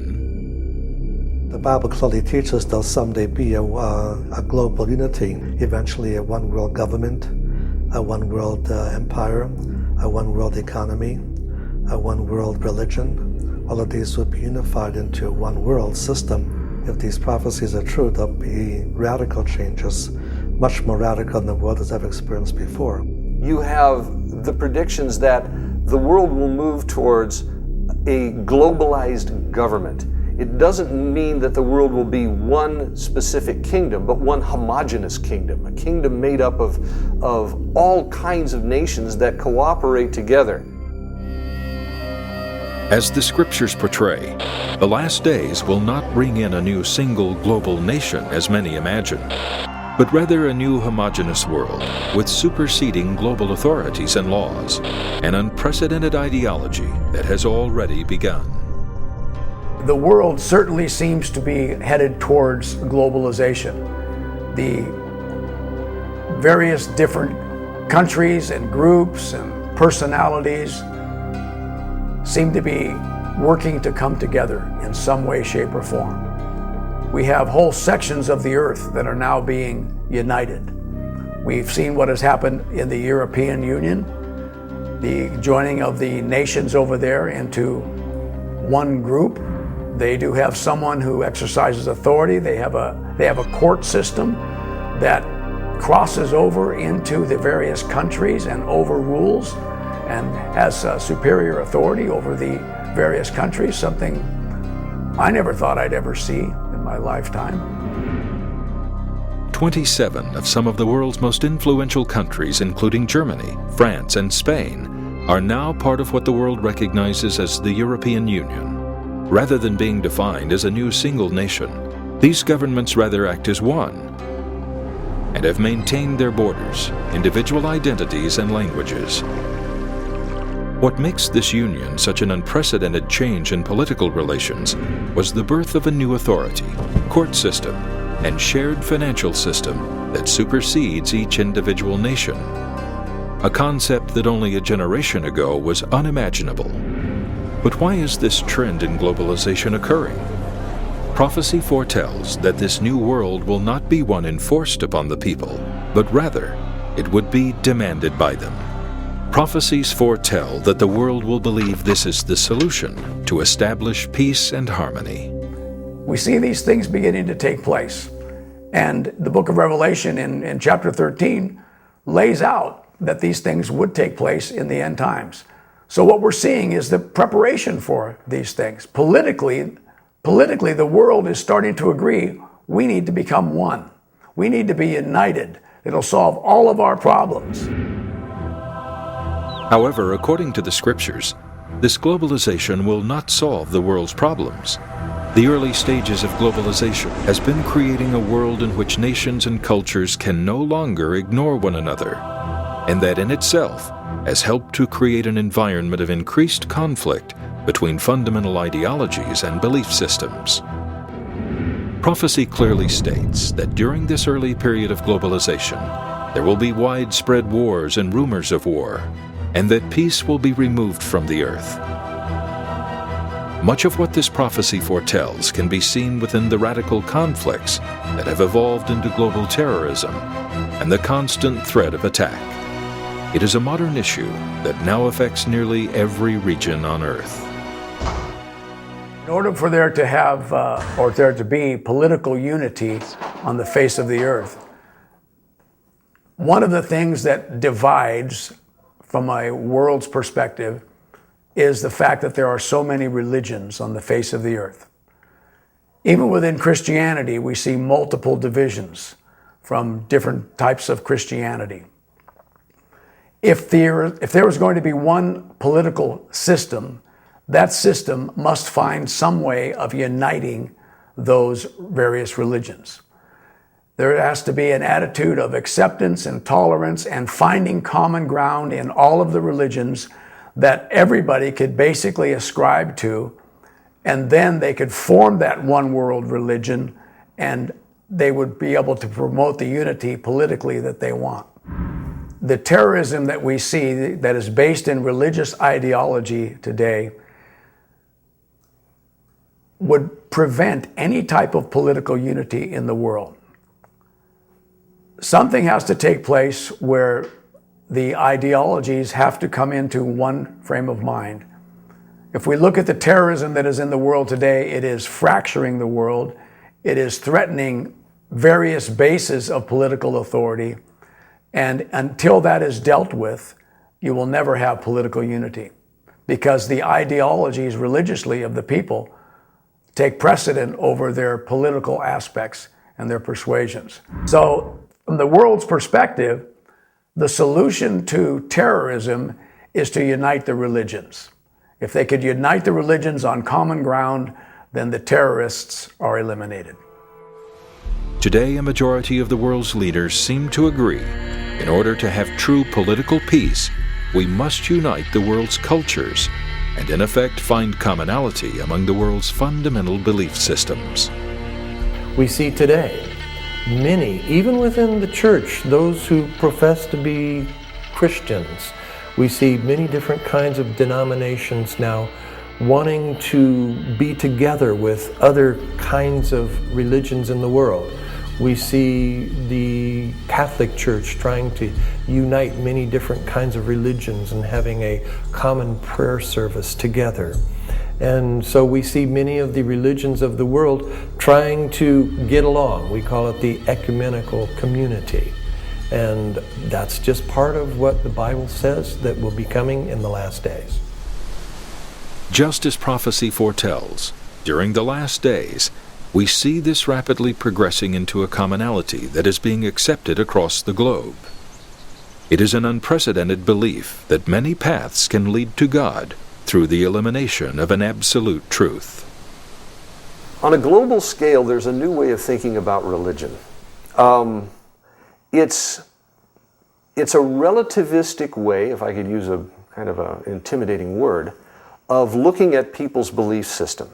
The Bible clearly teaches there'll someday be a global unity, eventually a one world government, a one world empire, a one world economy, a one world religion. All of these would be unified into a one world system. If these prophecies are true, there'll be radical changes, much more radical than the world has ever experienced before. You have the predictions that the world will move towards a globalized government. it doesn't mean that the world will be one specific kingdom, but one homogeneous kingdom, a kingdom made up of all kinds of nations that cooperate together. As the scriptures portray, the last days will not bring in a new single global nation as many imagine, but rather a new homogeneous world with superseding global authorities and laws, an unprecedented ideology that has already begun. The world certainly seems to be headed towards globalization. The various different countries and groups and personalities seem to be working to come together in some way, shape, or form. We have whole sections of the earth that are now being united. We've seen what has happened in the European Union, the joining of the nations over there into one group. They do have someone who exercises authority. They have a court system that crosses over into the various countries and overrules and has superior authority over the various countries, something I never thought I'd ever see in my lifetime. 27 of some of the world's most influential countries, including Germany, France, and Spain, are now part of what the world recognizes as the European Union. Rather than being defined as a new single nation, these governments rather act as one and have maintained their borders, individual identities, and languages. What makes this union such an unprecedented change in political relations was the birth of a new authority, court system, and shared financial system that supersedes each individual nation. A concept that only a generation ago was unimaginable. But why is this trend in globalization occurring? Prophecy foretells that this new world will not be one enforced upon the people, but rather it would be demanded by them. Prophecies foretell that the world will believe this is the solution to establish peace and harmony. We see these things beginning to take place. And the book of Revelation in chapter 13 lays out that these things would take place in the end times. So what we're seeing is the preparation for these things. Politically, the world is starting to agree we need to become one. We need to be united. It'll solve all of our problems. However, according to the scriptures, this globalization will not solve the world's problems. The early stages of globalization has been creating a world in which nations and cultures can no longer ignore one another, and that in itself has helped to create an environment of increased conflict between fundamental ideologies and belief systems. Prophecy clearly states that during this early period of globalization, there will be widespread wars and rumors of war, and that peace will be removed from the earth. Much of what this prophecy foretells can be seen within the radical conflicts that have evolved into global terrorism and the constant threat of attack. It is a modern issue that now affects nearly every region on Earth. In order for there to have, or there to be political unity on the face of the earth, one of the things that divides from a world's perspective is the fact that there are so many religions on the face of the earth. Even within Christianity, we see multiple divisions from different types of Christianity. If there was going to be one political system, that system must find some way of uniting those various religions. There has to be an attitude of acceptance and tolerance and finding common ground in all of the religions that everybody could basically ascribe to, and then they could form that one world religion and they would be able to promote the unity politically that they want. The terrorism that we see that is based in religious ideology today would prevent any type of political unity in the world. Something has to take place where the ideologies have to come into one frame of mind. If we look at the terrorism that is in the world today, it is fracturing the world. It is threatening various bases of political authority. And until that is dealt with, you will never have political unity, because the ideologies religiously of the people take precedent over their political aspects and their persuasions. So, from the world's perspective, the solution to terrorism is to unite the religions. If they could unite the religions on common ground, then the terrorists are eliminated. Today, a majority of the world's leaders seem to agree, in order to have true political peace, we must unite the world's cultures and in effect find commonality among the world's fundamental belief systems. We see today many, even within the church, those who profess to be Christians, we see many different kinds of denominations now wanting to be together with other kinds of religions in the world. We see the Catholic Church trying to unite many different kinds of religions and having a common prayer service together. And so we see many of the religions of the world trying to get along. We call it the ecumenical community. And that's just part of what the Bible says that will be coming in the last days. Just as prophecy foretells, during the last days, we see this rapidly progressing into a commonality that is being accepted across the globe. It is an unprecedented belief that many paths can lead to God through the elimination of an absolute truth. On a global scale, there's a new way of thinking about religion. It's a relativistic way, if I could use a kind of an intimidating word, of looking at people's belief system.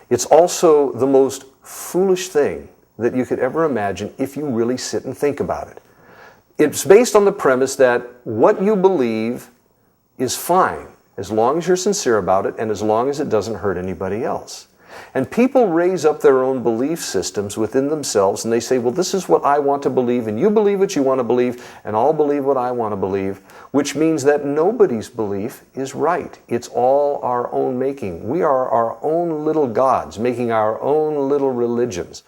It's also the most foolish thing that you could ever imagine if you really sit and think about it. It's based on the premise that what you believe is fine as long as you're sincere about it and as long as it doesn't hurt anybody else. And people raise up their own belief systems within themselves and they say, well, this is what I want to believe and you believe what you want to believe and I'll believe what I want to believe, which means that nobody's belief is right. It's all our own making. We are our own little gods, making our own little religions.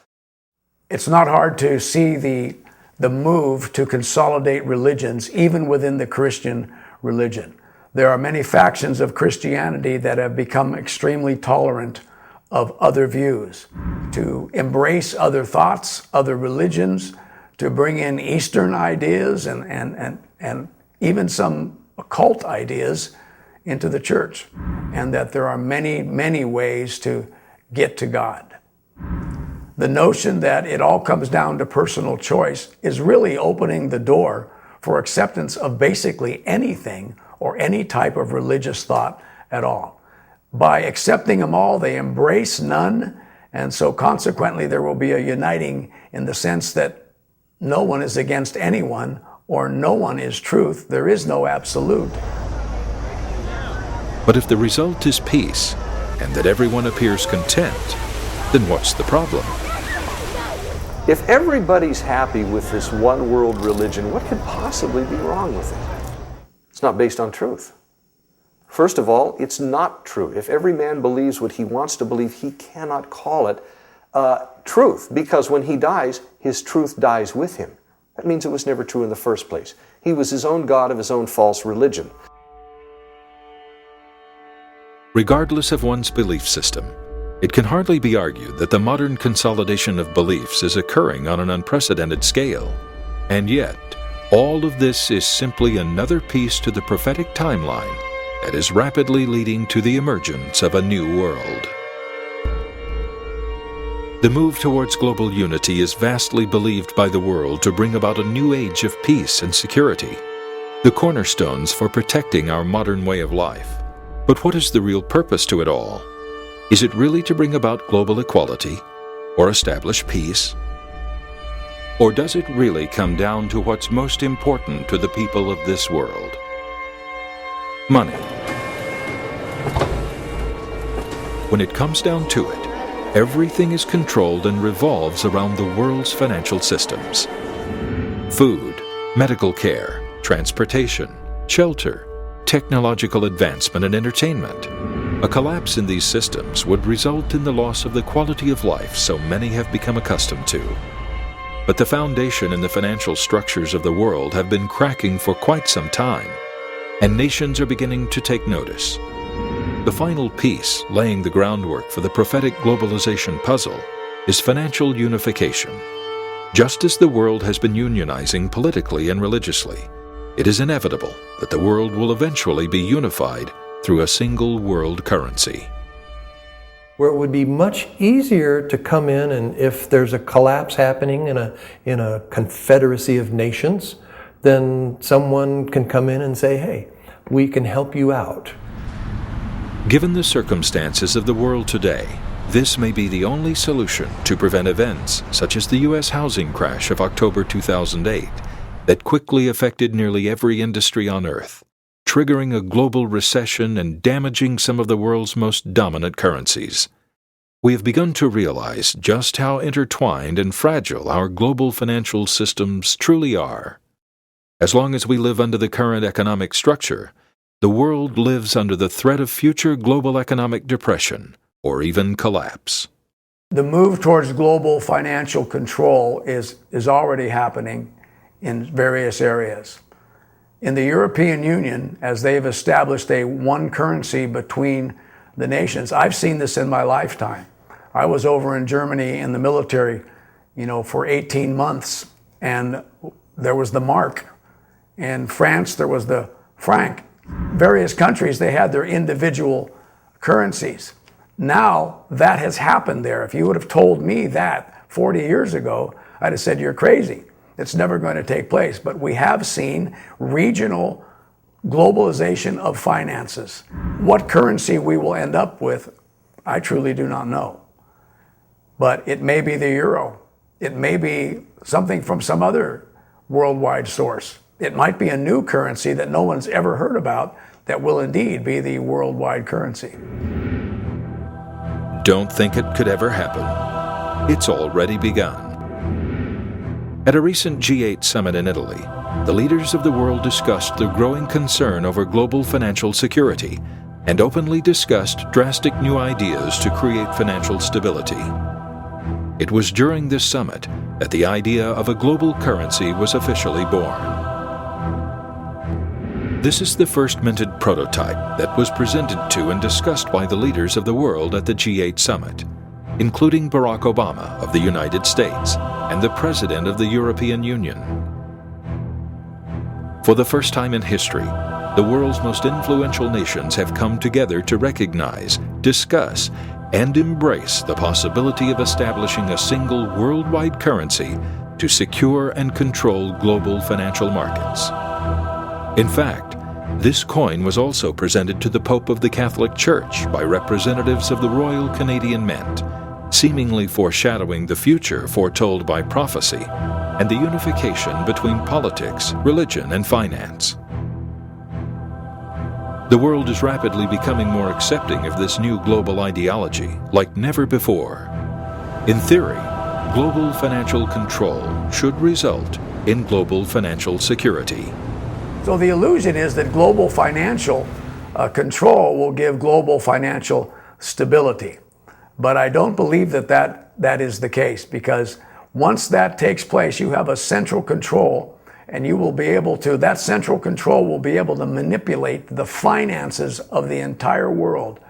It's not hard to see the move to consolidate religions, even within the Christian religion. There are many factions of Christianity that have become extremely tolerant of other views, to embrace other thoughts, other religions, to bring in Eastern ideas and even some occult ideas into the church, and that there are many, many ways to get to God. The notion that it all comes down to personal choice is really opening the door for acceptance of basically anything or any type of religious thought at all. By accepting them all, they embrace none, and so consequently there will be a uniting in the sense that no one is against anyone, or no one is truth. There is no absolute. But if the result is peace, and that everyone appears content, then what's the problem? If everybody's happy with this one world religion, what could possibly be wrong with it? It's not based on truth. First of all, it's not true. If every man believes what he wants to believe, he cannot call it truth, because when he dies, his truth dies with him. That means it was never true in the first place. He was his own god of his own false religion. Regardless of one's belief system, it can hardly be argued that the modern consolidation of beliefs is occurring on an unprecedented scale. And yet, all of this is simply another piece to the prophetic timeline that is rapidly leading to the emergence of a new world. The move towards global unity is vastly believed by the world to bring about a new age of peace and security, the cornerstones for protecting our modern way of life. But what is the real purpose to it all? Is it really to bring about global equality or establish peace? Or does it really come down to what's most important to the people of this world? Money. When it comes down to it, everything is controlled and revolves around the world's financial systems. Food, medical care, transportation, shelter, technological advancement and entertainment. A collapse in these systems would result in the loss of the quality of life so many have become accustomed to. But the foundation and the financial structures of the world have been cracking for quite some time, and nations are beginning to take notice. The final piece, laying the groundwork for the prophetic globalization puzzle, is financial unification. Just as the world has been unionizing politically and religiously, it is inevitable that the world will eventually be unified through a single world currency. Where it would be much easier to come in, and if there's a collapse happening in a confederacy of nations, then someone can come in and say, hey, we can help you out. Given the circumstances of the world today, this may be the only solution to prevent events such as the U.S. housing crash of October 2008 that quickly affected nearly every industry on Earth, triggering a global recession and damaging some of the world's most dominant currencies. We have begun to realize just how intertwined and fragile our global financial systems truly are. As long as we live under the current economic structure, the world lives under the threat of future global economic depression or even collapse. The move towards global financial control is already happening in various areas. In the European Union, as they've established a one currency between the nations, I've seen this in my lifetime. I was over in Germany in the military, for 18 months, and there was the mark. In France, there was the franc. Various countries, they had their individual currencies. Now that has happened there. If you would have told me that 40 years ago, I'd have said, you're crazy. It's never going to take place. But we have seen regional globalization of finances. What currency we will end up with, I truly do not know. But it may be the euro. It may be something from some other worldwide source. It might be a new currency that no one's ever heard about that will indeed be the worldwide currency. Don't think it could ever happen. It's already begun. At a recent G8 summit in Italy, the leaders of the world discussed the growing concern over global financial security and openly discussed drastic new ideas to create financial stability. It was during this summit that the idea of a global currency was officially born. This is the first minted prototype that was presented to and discussed by the leaders of the world at the G8 summit, including Barack Obama of the United States and the President of the European Union. For the first time in history, the world's most influential nations have come together to recognize, discuss, and embrace the possibility of establishing a single worldwide currency to secure and control global financial markets. In fact, this coin was also presented to the Pope of the Catholic Church by representatives of the Royal Canadian Mint, seemingly foreshadowing the future foretold by prophecy and the unification between politics, religion, and finance. The world is rapidly becoming more accepting of this new global ideology like never before. In theory, global financial control should result in global financial security. So the illusion is that global financial control will give global financial stability. But I don't believe that is the case, because once that takes place, you have a central control, and you will be able to, that central control will be able to manipulate the finances of the entire world.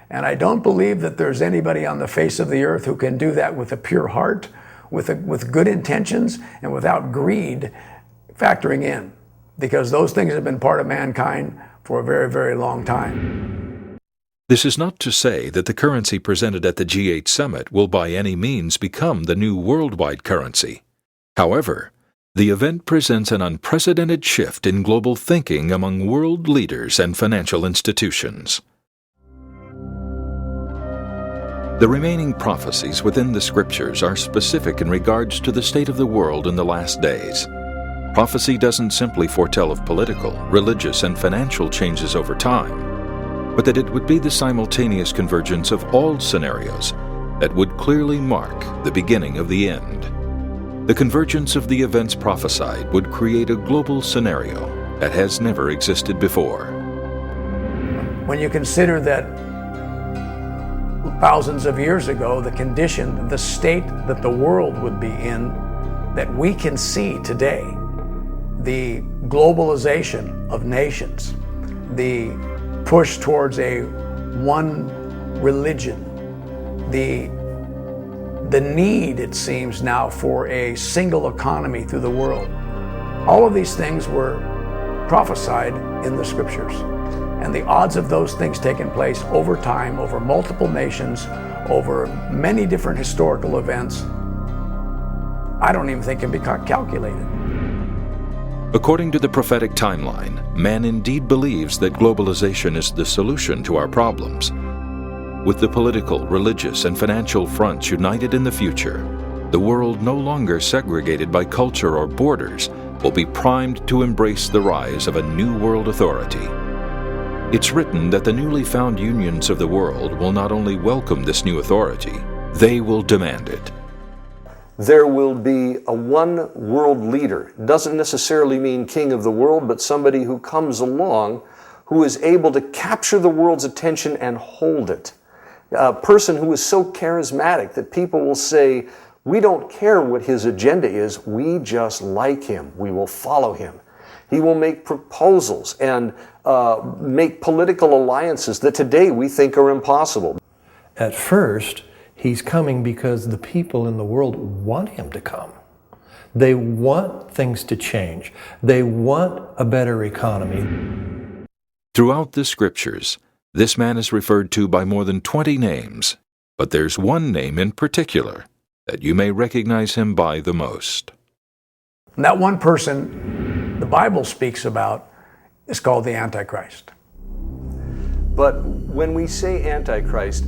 And I don't believe that there's anybody on the face of the earth who can do that with a pure heart, with good intentions, and without greed factoring in, because those things have been part of mankind for a very, very long time. This is not to say that the currency presented at the G8 summit will by any means become the new worldwide currency. However, the event presents an unprecedented shift in global thinking among world leaders and financial institutions. The remaining prophecies within the scriptures are specific in regards to the state of the world in the last days. Prophecy doesn't simply foretell of political, religious, and financial changes over time, but that it would be the simultaneous convergence of all scenarios that would clearly mark the beginning of the end. The convergence of the events prophesied would create a global scenario that has never existed before. When you consider that thousands of years ago, the condition, the state that the world would be in, that we can see today, the globalization of nations, the push towards a one religion, the need, it seems now, for a single economy through the world. All of these things were prophesied in the scriptures. And the odds of those things taking place over time, over multiple nations, over many different historical events, I don't even think can be calculated. According to the prophetic timeline, man indeed believes that globalization is the solution to our problems. With the political, religious, and financial fronts united in the future, the world no longer segregated by culture or borders will be primed to embrace the rise of a new world authority. It's written that the newly found unions of the world will not only welcome this new authority, they will demand it. There will be a one world leader. It doesn't necessarily mean king of the world, but somebody who comes along who is able to capture the world's attention and hold it. A person who is so charismatic that people will say, we don't care what his agenda is, we just like him, we will follow him. He will make proposals and make political alliances that today we think are impossible. At first, he's coming because the people in the world want him to come. They want things to change. They want a better economy. Throughout the scriptures, this man is referred to by more than 20 names, but there's one name in particular that you may recognize him by the most. And that one person the Bible speaks about is called the Antichrist. But when we say Antichrist,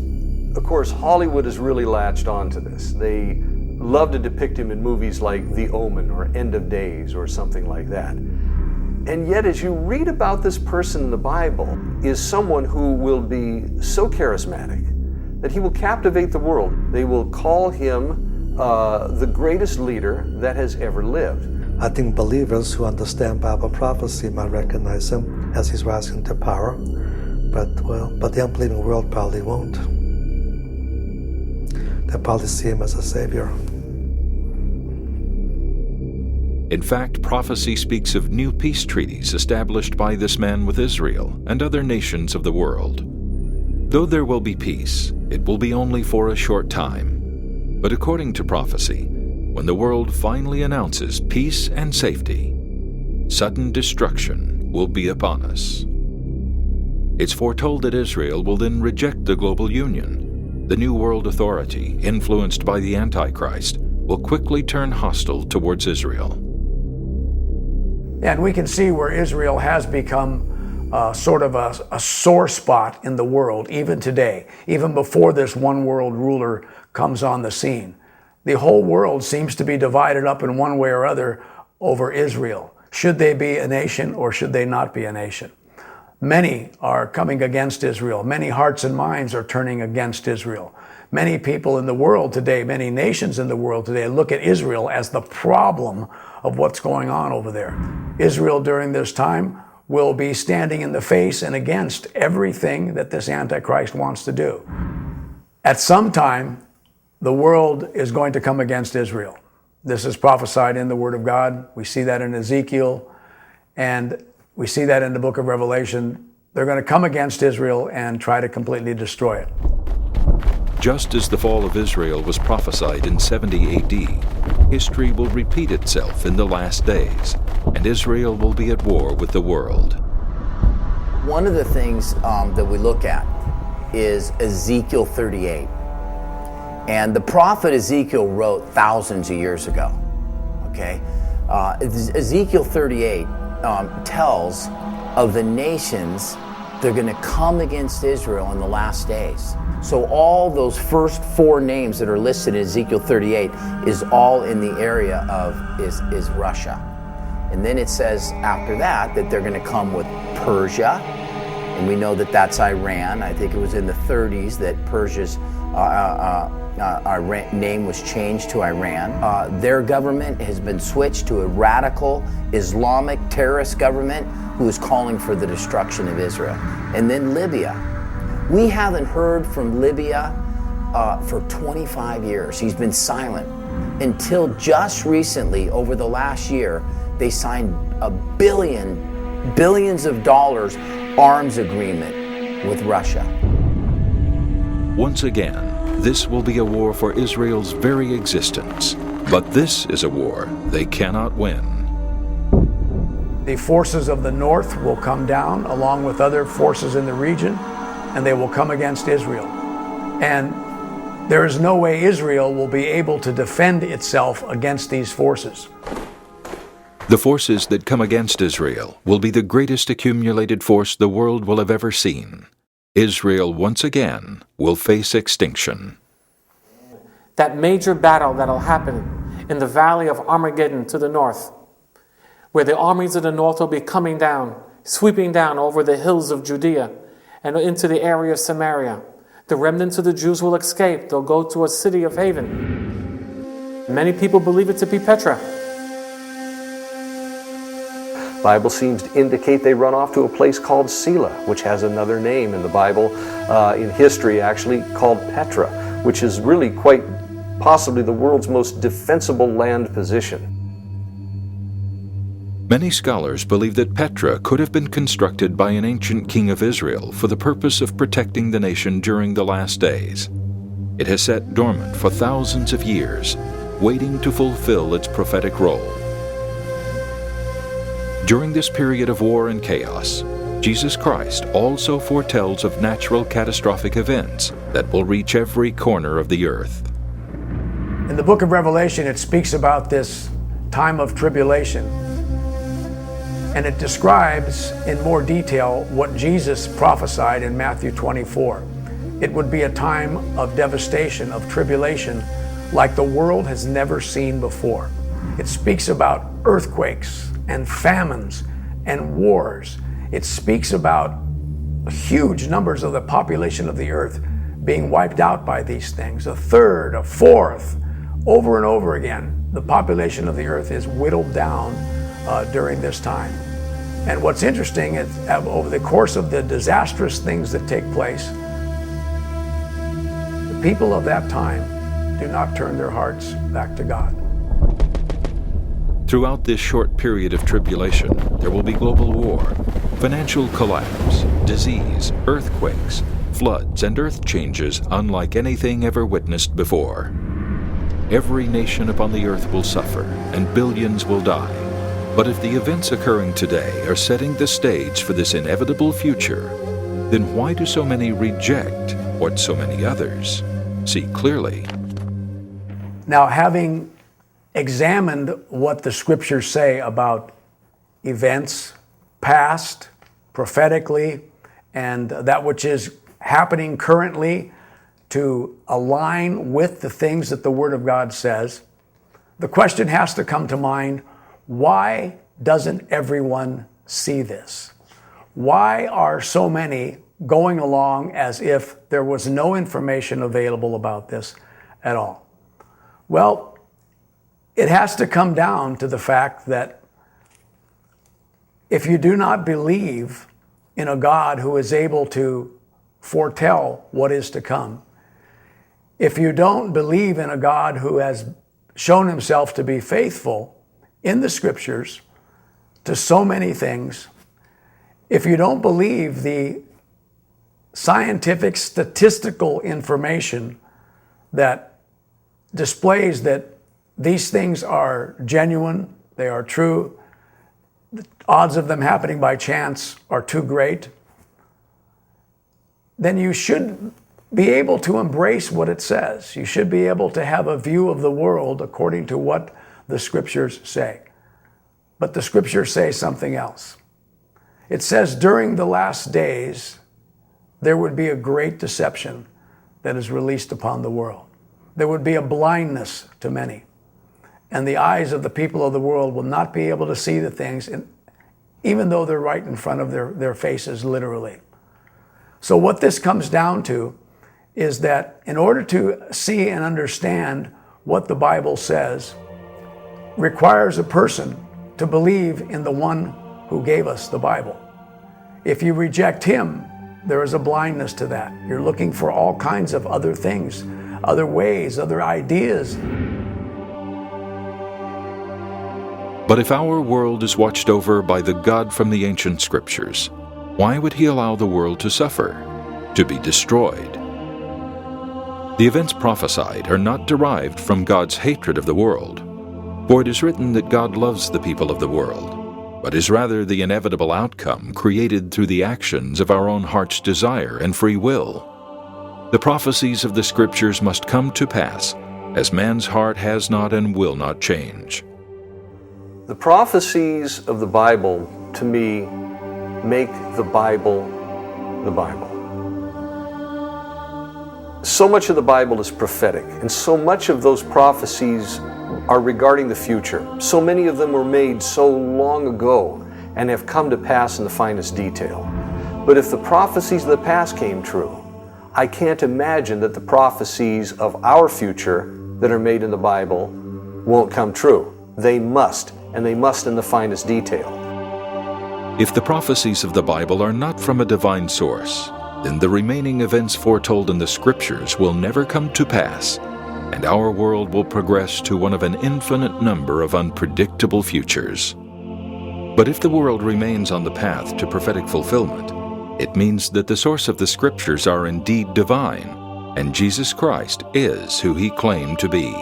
of course, Hollywood has really latched onto this. They love to depict him in movies like The Omen or End of Days or something like that. And yet, as you read about this person in the Bible, is someone who will be so charismatic that he will captivate the world. They will call him the greatest leader that has ever lived. I think believers who understand Bible prophecy might recognize him as he's rising to power, but the unbelieving world probably won't. They'll probably see him as a savior. In fact, prophecy speaks of new peace treaties established by this man with Israel and other nations of the world. Though there will be peace, it will be only for a short time. But according to prophecy, when the world finally announces peace and safety, sudden destruction will be upon us. It's foretold that Israel will then reject the global union. The New World Authority, influenced by the Antichrist, will quickly turn hostile towards Israel. And we can see where Israel has become sort of a sore spot in the world, even today, even before this one world ruler comes on the scene. The whole world seems to be divided up in one way or other over Israel. Should they be a nation or should they not be a nation? Many are coming against Israel. Many hearts and minds are turning against Israel. Many people in the world today, many nations in the world today, look at Israel as the problem of what's going on over there. Israel during this time will be standing in the face and against everything that this Antichrist wants to do. At some time, the world is going to come against Israel. This is prophesied in the Word of God. We see that in Ezekiel, and we see that in the book of Revelation. They're going to come against Israel and try to completely destroy it. Just as the fall of Israel was prophesied in 70 AD, history will repeat itself in the last days, and Israel will be at war with the world. One of the things that we look at is Ezekiel 38. And the prophet Ezekiel wrote thousands of years ago. Okay, Ezekiel 38 tells of the nations that are going to come against Israel in the last days. So all those first four names that are listed in Ezekiel 38 is all in the area of is Russia. And then it says after that they're going to come with Persia, and we know that that's Iran. I think it was in the 30s that Persia's name was changed to Iran. Their government has been switched to a radical Islamic terrorist government who is calling for the destruction of Israel. And then Libya. We haven't heard from Libya for 25 years. He's been silent until just recently, over the last year, they signed billions of dollars arms agreement with Russia. once again, this will be a war for Israel's very existence. But this is a war they cannot win. The forces of the north will come down along with other forces in the region, and they will come against Israel. And there is no way Israel will be able to defend itself against these forces. The forces that come against Israel will be the greatest accumulated force the world will have ever seen. Israel once again will face extinction. That major battle that'll happen in the valley of Armageddon to the north, where the armies of the north will be coming down, sweeping down over the hills of Judea and into the area of Samaria. The remnants of the Jews will escape. They'll go to a city of haven. Many people believe it to be Petra. Bible seems to indicate they run off to a place called Selah, which has another name in the Bible, in history actually, called Petra, which is really quite possibly the world's most defensible land position. Many scholars believe that Petra could have been constructed by an ancient king of Israel for the purpose of protecting the nation during the last days. It has sat dormant for thousands of years, waiting to fulfill its prophetic role. During this period of war and chaos, Jesus Christ also foretells of natural catastrophic events that will reach every corner of the earth. In the book of Revelation, it speaks about this time of tribulation, and it describes in more detail what Jesus prophesied in Matthew 24. It would be a time of devastation, of tribulation, like the world has never seen before. It speaks about earthquakes and famines and wars. It speaks about huge numbers of the population of the earth being wiped out by these things. A third, a fourth, over and over again, the population of the earth is whittled down during this time. And what's interesting is over the course of the disastrous things that take place, the people of that time do not turn their hearts back to God. Throughout this short period of tribulation, there will be global war, financial collapse, disease, earthquakes, floods, and earth changes unlike anything ever witnessed before. Every nation upon the earth will suffer, and billions will die. But if the events occurring today are setting the stage for this inevitable future, then why do so many reject what so many others see clearly? Now, having examined what the scriptures say about events past, prophetically, and that which is happening currently to align with the things that the Word of God says, the question has to come to mind, why doesn't everyone see this? Why are so many going along as if there was no information available about this at all? Well, it has to come down to the fact that if you do not believe in a God who is able to foretell what is to come, if you don't believe in a God who has shown himself to be faithful in the scriptures to so many things, if you don't believe the scientific statistical information that displays that these things are genuine, they are true, the odds of them happening by chance are too great, then you should be able to embrace what it says. You should be able to have a view of the world according to what the scriptures say. But the scriptures say something else. It says during the last days, there would be a great deception that is released upon the world. There would be a blindness to many. And the eyes of the people of the world will not be able to see the things, even though they're right in front of their faces, literally. So what this comes down to is that in order to see and understand what the Bible says, requires a person to believe in the one who gave us the Bible. If you reject him, there is a blindness to that. You're looking for all kinds of other things, other ways, other ideas. But if our world is watched over by the God from the ancient scriptures, why would he allow the world to suffer, to be destroyed? The events prophesied are not derived from God's hatred of the world, for it is written that God loves the people of the world, but is rather the inevitable outcome created through the actions of our own heart's desire and free will. The prophecies of the Scriptures must come to pass, as man's heart has not and will not change. The prophecies of the Bible, to me, make the Bible the Bible. So much of the Bible is prophetic, and so much of those prophecies are regarding the future. So many of them were made so long ago and have come to pass in the finest detail. But if the prophecies of the past came true, I can't imagine that the prophecies of our future that are made in the Bible won't come true. They must, and they must in the finest detail. If the prophecies of the Bible are not from a divine source, then the remaining events foretold in the Scriptures will never come to pass, and our world will progress to one of an infinite number of unpredictable futures. But if the world remains on the path to prophetic fulfillment, it means that the source of the Scriptures are indeed divine, and Jesus Christ is who He claimed to be.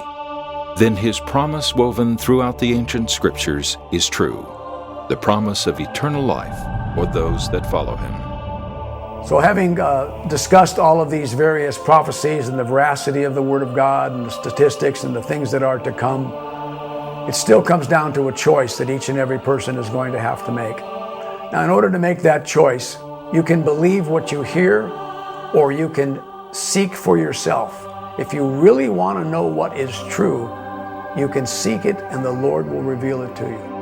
Then His promise woven throughout the ancient Scriptures is true, the promise of eternal life for those that follow Him. So having discussed all of these various prophecies and the veracity of the Word of God and the statistics and the things that are to come, it still comes down to a choice that each and every person is going to have to make. Now, in order to make that choice, you can believe what you hear, or you can seek for yourself. If you really want to know what is true, you can seek it and the Lord will reveal it to you.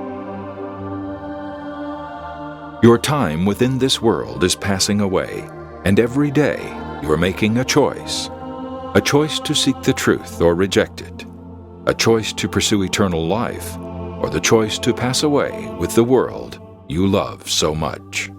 Your time within this world is passing away, and every day you are making a choice to seek the truth or reject it, a choice to pursue eternal life, or the choice to pass away with the world you love so much.